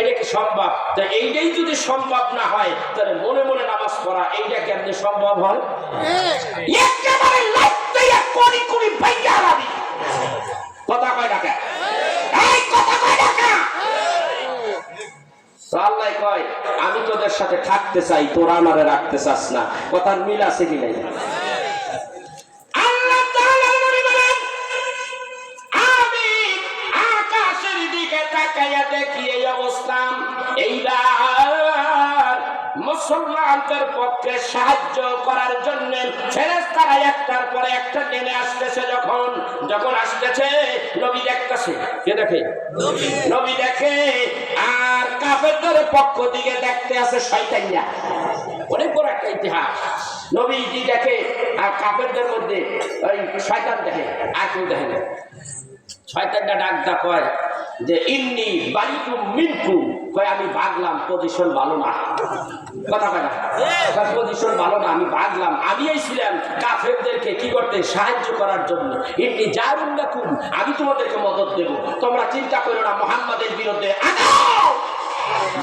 এটা কি সম্ভব? তো এইটাই যদি সম্ভব না হয়, তাহলে মনে মনে নামাজ পড়া এইটা কেমনে সম্ভব হয়? একেবারে লাগতে করি করি ভাইয়া রাবি, কথা কয় না? আল্লাহ কয় আমি তোদের সাথে থাকতে চাই, তোরা আমারে রাখতে চাস না। কথার মিল আছে কি নাই? আল্লাহ তাআলা বলেন আমি আকাশের দিকে তাকাইয়া দেখি এই অবস্থা। এইবার মুসলমানদের পক্ষে সাহায্য করার জন্য ফেরেশতারা একটার পরে একটা নেমে আসতেছে। যখন আসতেছে নবী দেখতেছে, কে দেখে? নবী দেখে। আর কাফেরদের পক্ষ দিকে দেখতে আছে শয়তানরা। অনেক বড় একটা ইতিহাস। নবীজি দেখে আর কাফেরদের মধ্যে ওই শয়তান দেখে, আর কেউ দেখে না। শয়তানটা ডাকটা কয় যে ইন্নী বারিকুম মিনকুম, কয় আমি ভাগলাম, পজিশন ভালো না, কথা কয় না? পজিশন ভালো না, আমি ভাগলাম। আমি ছিলাম কাফেরদেরকে কি করতে? সাহায্য করার জন্য। ইন্নী জারুন লাকুম, আমি তোমাদেরকে মদদ দেব, তোমরা চিন্তা করো না, মুহাম্মাদের বিরুদ্ধে আগাও।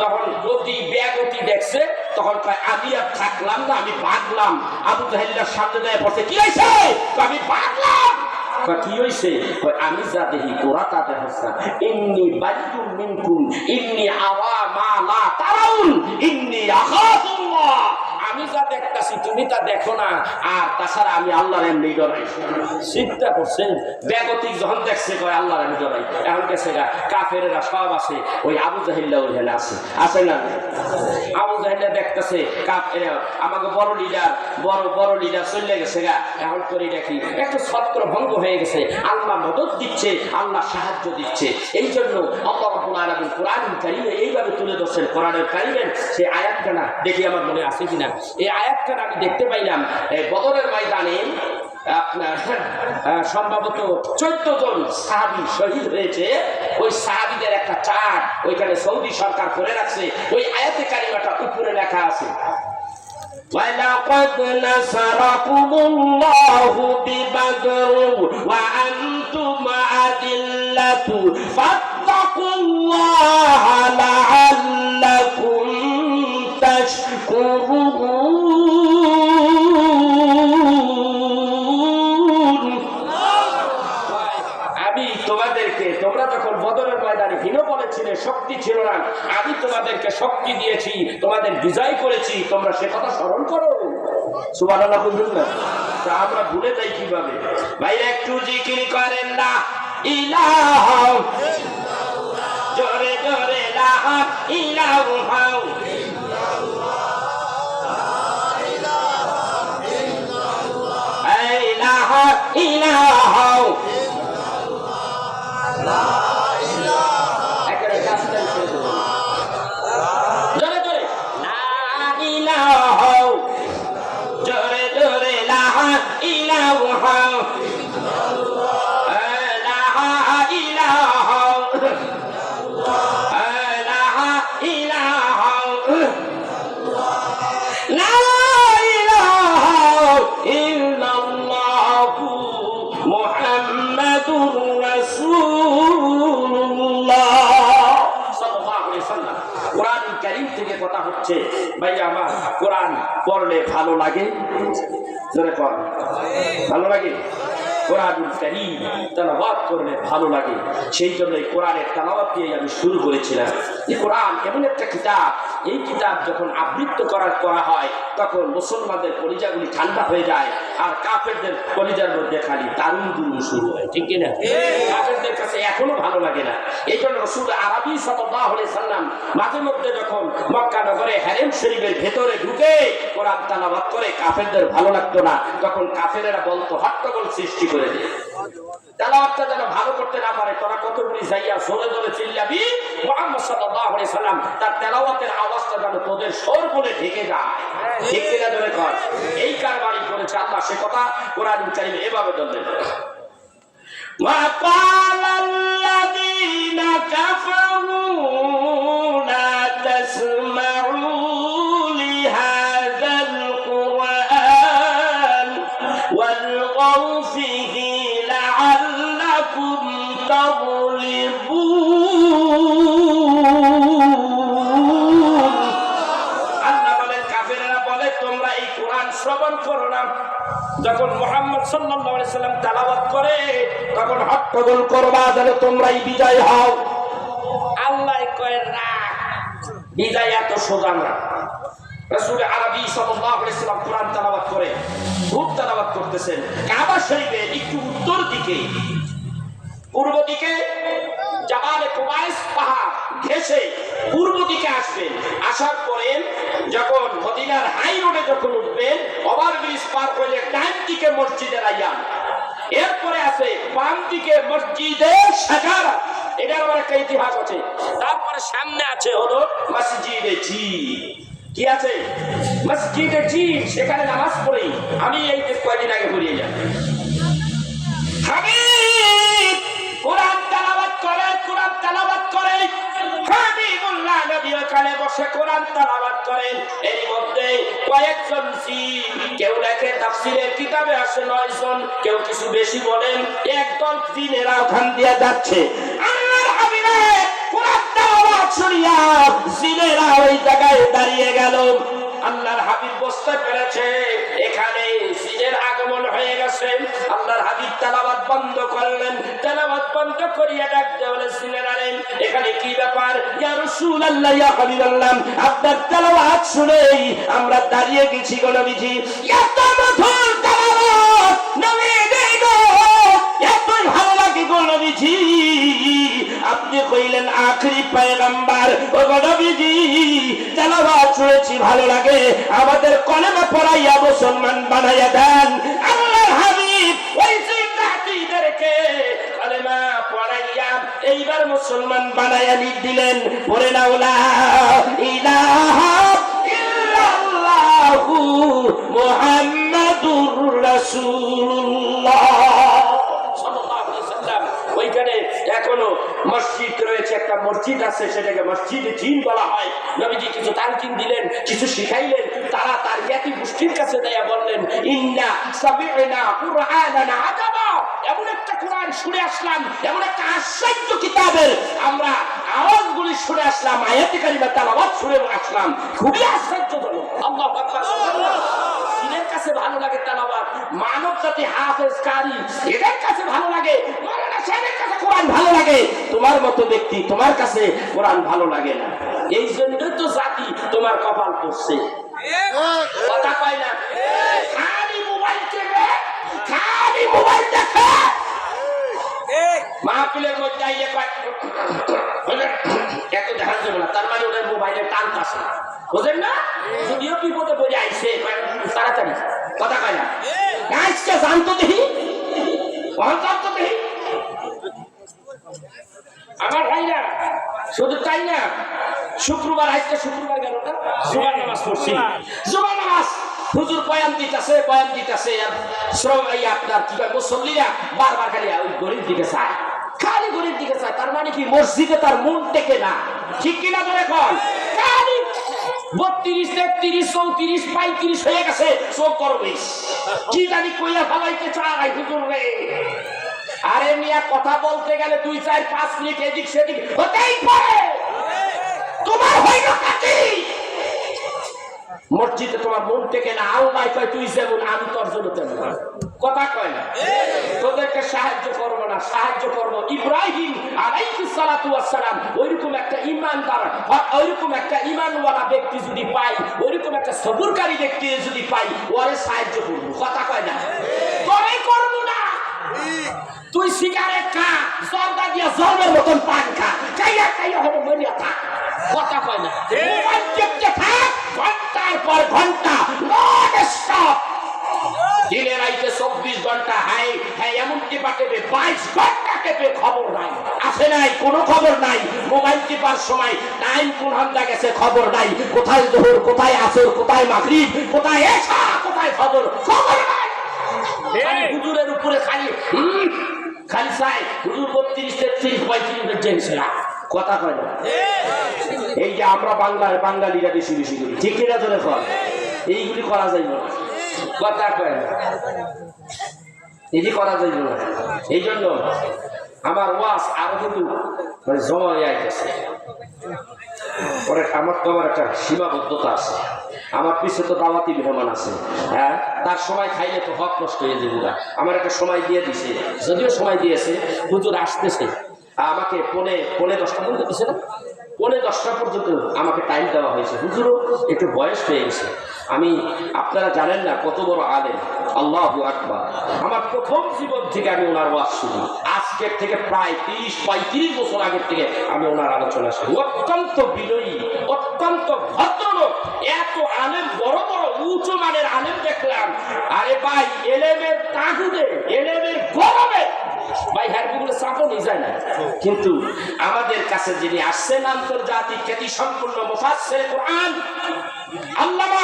যখন গতি ব্যাগতি দেখছে তখন কয় আমি আর থাকলাম না, আমি ভাগলাম। আবু জাহেলের সামনে দেয় পড়ছে, কি হয়েছে? আমি ভাগলাম। কি হয়েছে? আমি যা দেখি তোরা তা দেখছ না। ইন্নী বারিউম মিনকুম ইন্নী আরা মা লা তারাউন ইন্নী আখাফুল্লাহ। আমি যা দেখতাছি তুমি তা দেখো না, আর তাছাড়া আমি আল্লাহর এমনি ডরাই। চিন্তা করছেন, বেগতিক যখন দেখছে কয় আল্লাহর এমনি ডরাই। এখন গেছে গা কাফেরেরা সব আছে, ওই আবু জাহেলরা ওইখানে আছে, আছে না? আবু জাহেলরা দেখতেছে কাফেরা আমাকে বড় লিডার চলে গেছে গা। এখন করি দেখি একটু ছত্র ভঙ্গ হয়ে গেছে, আল্লাহ মদদ দিচ্ছে, আল্লাহ সাহায্য দিচ্ছে। এই জন্য আল্লাহ রাব্বুল আলামিন কোরআনুল কারীমে এইভাবে তুলে ধরছেন। কোরআনুল কারীমের সেই আয়াতখানা দেখি আমার মনে আছে কিনা। এই আয়াতখানা আমি দেখতে পাইলাম বদরের ময়দানে। আপনার সম্ভবত 14 জন সাহাবী শহীদ হয়েছে। ওই সাহাবীদের একটা চার্ট ওইখানে সৌদি সরকার করে রাখছে। ওই আয়াতে কারিমাটা উপরে লেখা আছে, وَلَقَدْ نَصَرَكُمُ اللَّهُ بِبَدْرٍ وَأَنْتُمْ أَذِلَّةٌ فَاتَّقُوا اللَّهَ لَعَلَّكُمْ تَشْكُرُونَ। আমি তোমাদেরকে, তোমরা যখন বদরের ময়দানে হীন বলেছিলে, শক্তি ছিল না, আমি তোমাদেরকে শক্তি দিয়েছি, তোমাদের বিজয় করেছি, তোমরা সে কথা স্মরণ করো। সুবহানাল্লাহ বলুন না। তা আমরা ভুলে যাই কিভাবে? ভাই একটু জিকির করেন না ইলাহা ইল্লাল্লাহ, জোরে জোরে লা ইলাহা ইল্লাল্লাহ, ইলাহা ইলাহা কথা হচ্ছে। ভাই আমার কোরআন পড়লে ভালো লাগে, ভালো লাগে। কোরআনুল কারীম তেলাওয়াত করলে ভালো লাগে। সেই জন্য এই কোরআনের তেলাওয়াত দিয়ে আমি শুরু করেছিলাম। এই কোরআন এমন একটা কিতাব, এই কিতাব যখন আবৃত্তি করা হয় তখন মুসলমানদের কলিজাগুলি ঠান্ডা হয়ে যায়, আর কাফেরদের কলিজার মধ্যে খালি দারুণ দুরুন শুরু হয়, ঠিক কিনা? কাফেরদের কাছে এখনো ভালো লাগে না। এই জন্য রাসূল আরবি সাল্লাল্লাহু আলাইহি সাল্লাম মাঝে মধ্যে যখন মক্কা নগরে হারেম শরীফের ভেতরে ঢুকে কোরআন তেলাওয়াত করে কাফেরদের ভালো লাগতো না, তখন কাফেরেরা বলতো হট্টগোল সৃষ্টি করে দিয়ে তেলাওয়াতটা যেন ভালো করতে না পারে। তোরা কতগুলি যাইয়া জোরে জোরে চিল্লাবি, মুহাম্মদ সাল্লাল্লাহু আলাইহি সাল্লাম তার তেলাওয়াতের আওয়াজটা যেন তোদের স্বর বলে ঢেকে যায়, ঠিক কিনা জোরে কর। এই কারবারই করেছে আল্লাহ, সে কথা কোরআনুল কারীমে এভাবে বললেন, وَقَالَ الَّذِينَ كَفَرُوا لَا تَسْمَعُوا لِهَذَا الْقُرْآنِ وَالْغَوْا فِيهِ لَعَلَّكُمْ تَغْلِبُونَ। আল্লাহ বলেন, কাফেররা বলে তোমরা এই কোরআন শ্রবণ করো না। যখন মুহাম্মদ সাল্লাল্লাহু আলাইহি সাল্লাম তেলাওয়াত করে তখন হট্টগোল করবা যেন তোমরাই বিজয় হও। আল্লাহ কয় না, বিজয় এত সোজা না। রাসূল আরবি সাল্লাল্লাহু আলাইহি সাল্লাম কোরআন তেলাওয়াত করে, খুব তেলাওয়াত করতেছেন। কাবা শরীফের একটু উত্তর দিকে, পূর্ব দিকে জাবালে কুবাইস পাহাড় ঘেঁষে পূর্ব দিকে আসবেন। আসার পরে যখন মদিনার হাই রোডে যখন উঠবেন, ওভারব্রিজ পার করলে ডান দিকে মসজিদে রাইয়ান, এরপরে আছে বাম দিকে মসজিদে সাজারা, এটার আবার একটা ইতিহাস আছে। তারপরে সামনে আছে হলো মসজিদে জি, কি আছে? মসজিদে জি, সেখানে নামাজ পড়ি আমি এই কয়েকদিন আগে পড়িয়ে যাই। হাবিব কোরআন তেলাওয়াত করে, কোরআন তেলাওয়াত করে, হাবিবুল্লাহ নবী ওখানে বসে কোরআন তেলাওয়াত করেন। এর মধ্যে কয়েকজন জিন, কেউ লেখে তাফসীরের কিতাবে আসে 9 জন, কেউ কিছু বেশি বলেন, একদল জিনেরা ওখান দিয়ে যাচ্ছে। আল্লাহর হাবিবের কোরআন তেলাওয়াত শুনিয়া জিনেরা ওই জায়গায় দাঁড়িয়ে গেল। আল্লাহর হাবিব বুঝতে পেরেছে এখানে জিনের আগমন হয়ে গেছে। আল্লাহর হাবিব তেলাওয়াত বন্ধ করলেন, তেলাওয়াত বন্ধ করিয়া ডাকতে বলে জিনের আলেম এখানে কি ব্যাপার? ইয়া রাসূলুল্লাহ, ইয়া হাবিবাল্লাহ, আপনার তেলাওয়াত শুনেই আমরা দাঁড়িয়ে গেছি গো নবীজি। এত মধুর তেলাওয়াত নবীজি গো, এতই ভালো লাগে গো নবীজি। আপনি কইলেন আখরি পয়গম্বর, ও গো নবীজি তেলাওয়াত শুনেছি ভালো লাগে, আমাদের কলেমা পড়াইয়া মুসলমান বানাইয়া দেন। আল্লাহর হাবিব ওই জিন্নাতীদেরকে কলেমা পড়াইয়া এইবার মুসলমান বানাইয়া দিলেন। পড়ে না লা ইলাহা ইল্লাল্লাহু মুহাম্মাদুর রাসূলুল্লাহ সাল্লাল্লাহু আলাইহি ওয়াসাল্লাম। ওইখানে এখনো মসজিদ রয়েছে, একটা মসজিদ আছে, সেটাকে মসজিদে জিন বলা হয়। নবীজি কিছু তালকিন দিলেন, কিছু শিখাইলেন। তারা তার জ্ঞাতি গোষ্ঠীর কাছে দেয়া বললেন ইন্না সামি'না কুরআনান আজাবা, এমন একটা কোরআন শুনে আসলাম, এমন একটা আশ্চর্য কিতাবের আমরা আওয়াজগুলি শুনে আসলাম, আয়াতে কারিমা তেলাওয়াত শুনে আসলাম, খুবই আশ্চর্যজনক। আল্লাহু আকবার। জিনের কাছে ভালো লাগে তেলাওয়াত, মানব জাতি হাফেজ কারি এদের কাছে ভালো লাগে, মাওলানা সাহেবের কাছে কোরআন ভালো লাগে। তোমার মতো ব্যক্তি তোমার কাছে কোরআন ভালো লাগে না, এই জন্যই তো জাতি তোমার কপাল পড়ছে। কথা পাই না, খালি মোবাইল টিপে, খালি মোবাইল দেখে, মাহফিলের মধ্যে আইয়ে কয় এত দেখা যাবে না, তার মানে ওদের মোবাইলে টান কাছে, বুঝেন না? যদিও বিপদে পড়ে আইছে তাড়াতাড়ি, কথা কয় না, আজকে জানতো দেখি, জানতো দেখি। আমার ভাইরা শুধু তাই না, শুক্রবার আজকে শুক্রবার গেল না, জুমার নামাজ পড়ছি, জুমার নামাজ হুজুর বয়ান দিতেছে, বয়ান দিতেছে, আর শ্রোতাই আপনার কি কয় মুসল্লিরা বারবার খালি ওই গরিব দিকে চায়, খালি গরিব দিকে চায়। তার মানে কি মসজিদে তার মন টেকে না, ঠিক কিনা ধরে কন? খালি 32, 33, 34, 35 হয়ে গেছে, চোখ করবে কি জানি কইয়া ফেলাইতে চায় হুজুর রে। আরে মিয়া কথা বলতে গেলে 2, 4, 5 মিনিট এদিক সেদিক হতেই পারে, তোমার হইল কাটি। মসজিদে তোমার মন থেকে না, আল্লাহ কয় তুই যেমন আমি তোর জন্য তেমন, কথা কয় না? তোদেরকে সাহায্য করবো না, সাহায্য করবো ইব্রাহিম আলাইহিস সালাতু ওয়াস সালাম, ওইরকম একটা ইমানদার, ওইরকম একটা ইমানওয়ালা ব্যক্তি যদি পাই, ওইরকম একটা সবুরকারী ব্যক্তি যদি পাই, ওরে সাহায্য করবো, কথা কয় না? তোরে করবো না। তুই সিগারেট খা, জর্দা দিয়া জলের মতন পান খা, খাইয়া খাইয়া হবে মরিয়া থাক, কথা কয় না? মোবাইল টিপতে থাক ঘন্টার পর ঘন্টা, নন স্টপ, দিনে রাইতে 24 ঘন্টা, হাই হাই এমন টিপা টেপে 22 ঘন্টা টেপে, খবর নাই, আসে নাই, কোনো খবর নাই। মোবাইল টিপার সময় টাইম কোন হামদা গেছে খবর নাই, কোথায় জোহর, কোথায় আসর, কোথায় মাগরিব, কোথায় এশা, কোথায় ফজর, খবর নাই। হুজুরের উপরে খালি খালি চাই হুজুর 32, 33, 35 জেনছে না, কথা কয় না? এই যে আমরা বাঙালিরা বেশি বেশি করি, ঠিক কিনা ধরে কর, এইগুলি করা যাইব না, কথা কয় না, এটি করা যাইব না। এই জন্য আমার ওয়াজ আরো কিন্তু মানে জমা হয়ে আইতেছে, পরে আমার তো আমার একটা সীমাবদ্ধতা আছে, আমার পিছনে তো দাওয়াতি মেহমান আছে, হ্যাঁ, তার সময় খাইলে তো হক নষ্ট হয়ে যাবে না। আমার একটা সময় দিয়ে দিছে, যদিও সময় দিয়েছে, হুজুর আসতেছে, আমাকে পৌনে 10টা পর্যন্ত দিছে না, পৌনে 10টা পর্যন্ত আমাকে টাইম দেওয়া হয়েছে। হুজুরও একটু বয়স হয়ে গেছে, আমি আপনারা জানেন না কত বড় আলেম, আল্লাহু আকবার। আমার প্রথম জীবন থেকে আমি ওনার ওয়াজ শুনি, আজকের থেকে প্রায় 30-35 বছর আগের থেকে আমি ওনার আলোচনা শুনি। অত্যন্ত বিনয়ী, অত্যন্ত ভদ্রলোক, এত আলেম, বড় বড় উঁচু মানের আলেম দেখলাম। আরে ভাই, এলেমের তাগুদে, এলেমের গরমে ভাই হ্যারগুলো চাপও নিয়ে যায় না, কিন্তু আমাদের কাছে যিনি আসছেন আন্তর্জাতিক খ্যাতি সম্পূর্ণ মুফাসসির কোরআন, আল্লামা,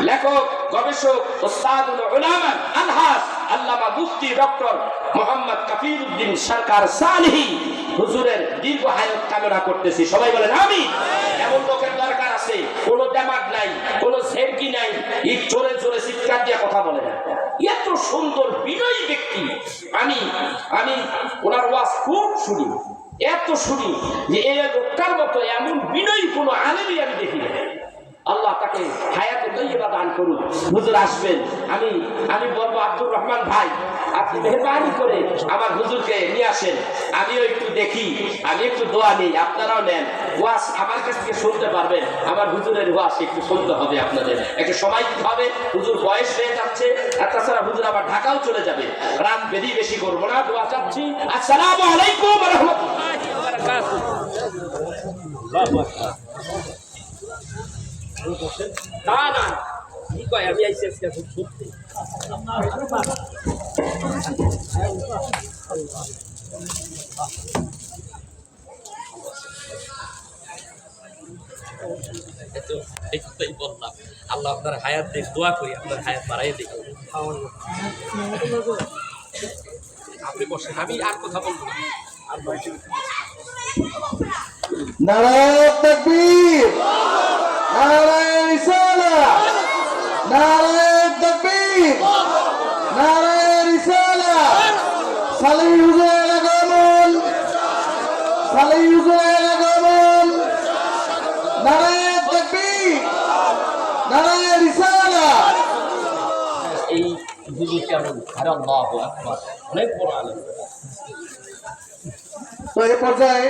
লেখক, গবেষক, উস্তাদুল উলামা আলহাজ আল্লামা মুফতি ডক্টর মোহাম্মদ কাফিরউদ্দিন সরকার সালেহী হুজুরের দীর্ঘ হায়াত কামনা করতেছি, সবাই বলেন আমিন। এমন লোকের দরকার আছে, কোনো দেমাগ নাই, কোনো ঝেড়কি নাই, এই জোরে জোরে চিৎকার দিয়ে কথা বলে না, এত সুন্দর বিনয়ী ব্যক্তি। আমি ওনার ওয়াজ খুব শুনি, এত শুনি যে এই লোকটার মতো এমন বিনয়ী কোনো আলেমই আমি দেখি না। আল্লাহ তাকে হায়াতে তৈয়বা দান করুন। হুজুর আসবেন, আমি বলবো আব্দুর রহমান ভাই আপনি মেহরবানি করে আমার হুজুরকে নিয়ে আসেন, আমিও একটু দেখি, আমি একটু দোয়া নেই, আপনারাও নেন। ওয়াজ আমার কাছ থেকে শুনতে পারবেন, আমার হুজুরের ওয়াজ একটু শুনতে হবে, আপনাদের একটু সময় দিতে হবে। হুজুর বয়স হয়ে যাচ্ছে, আর তাছাড়া হুজুর আবার ঢাকাও চলে যাবে, রাত বেশি করবো না, দোয়া চাচ্ছি। আসসালামু আলাইকুম ওয়া রাহমাতুল্লাহি ওয়া বারাকাতুহু। না না কি কয়, আমি আইসি আজকে খুব সত্যি। বললাম আল্লাহ আপনার হায়াত দেখ, দোয়া করি আপনার হায়াত বাড়াই দিক। আপনি বসেন, আমি আর কথা বলবো না। নারায়ে তাকবীর, নারায়ে রিসালাহ, নারায়ে তাকবীর, নারায়ে রিসালাহ। সালেহ হুজুরের আগমন, সালেহ হুজুরের আগমন। নারায়ে তাকবীর, নারায়ে রিসালাহ। এই হুজুর কেমন? আরে আল্লাহু আকবার, অনেক বড় আলেম। তো এই পর্যায়ে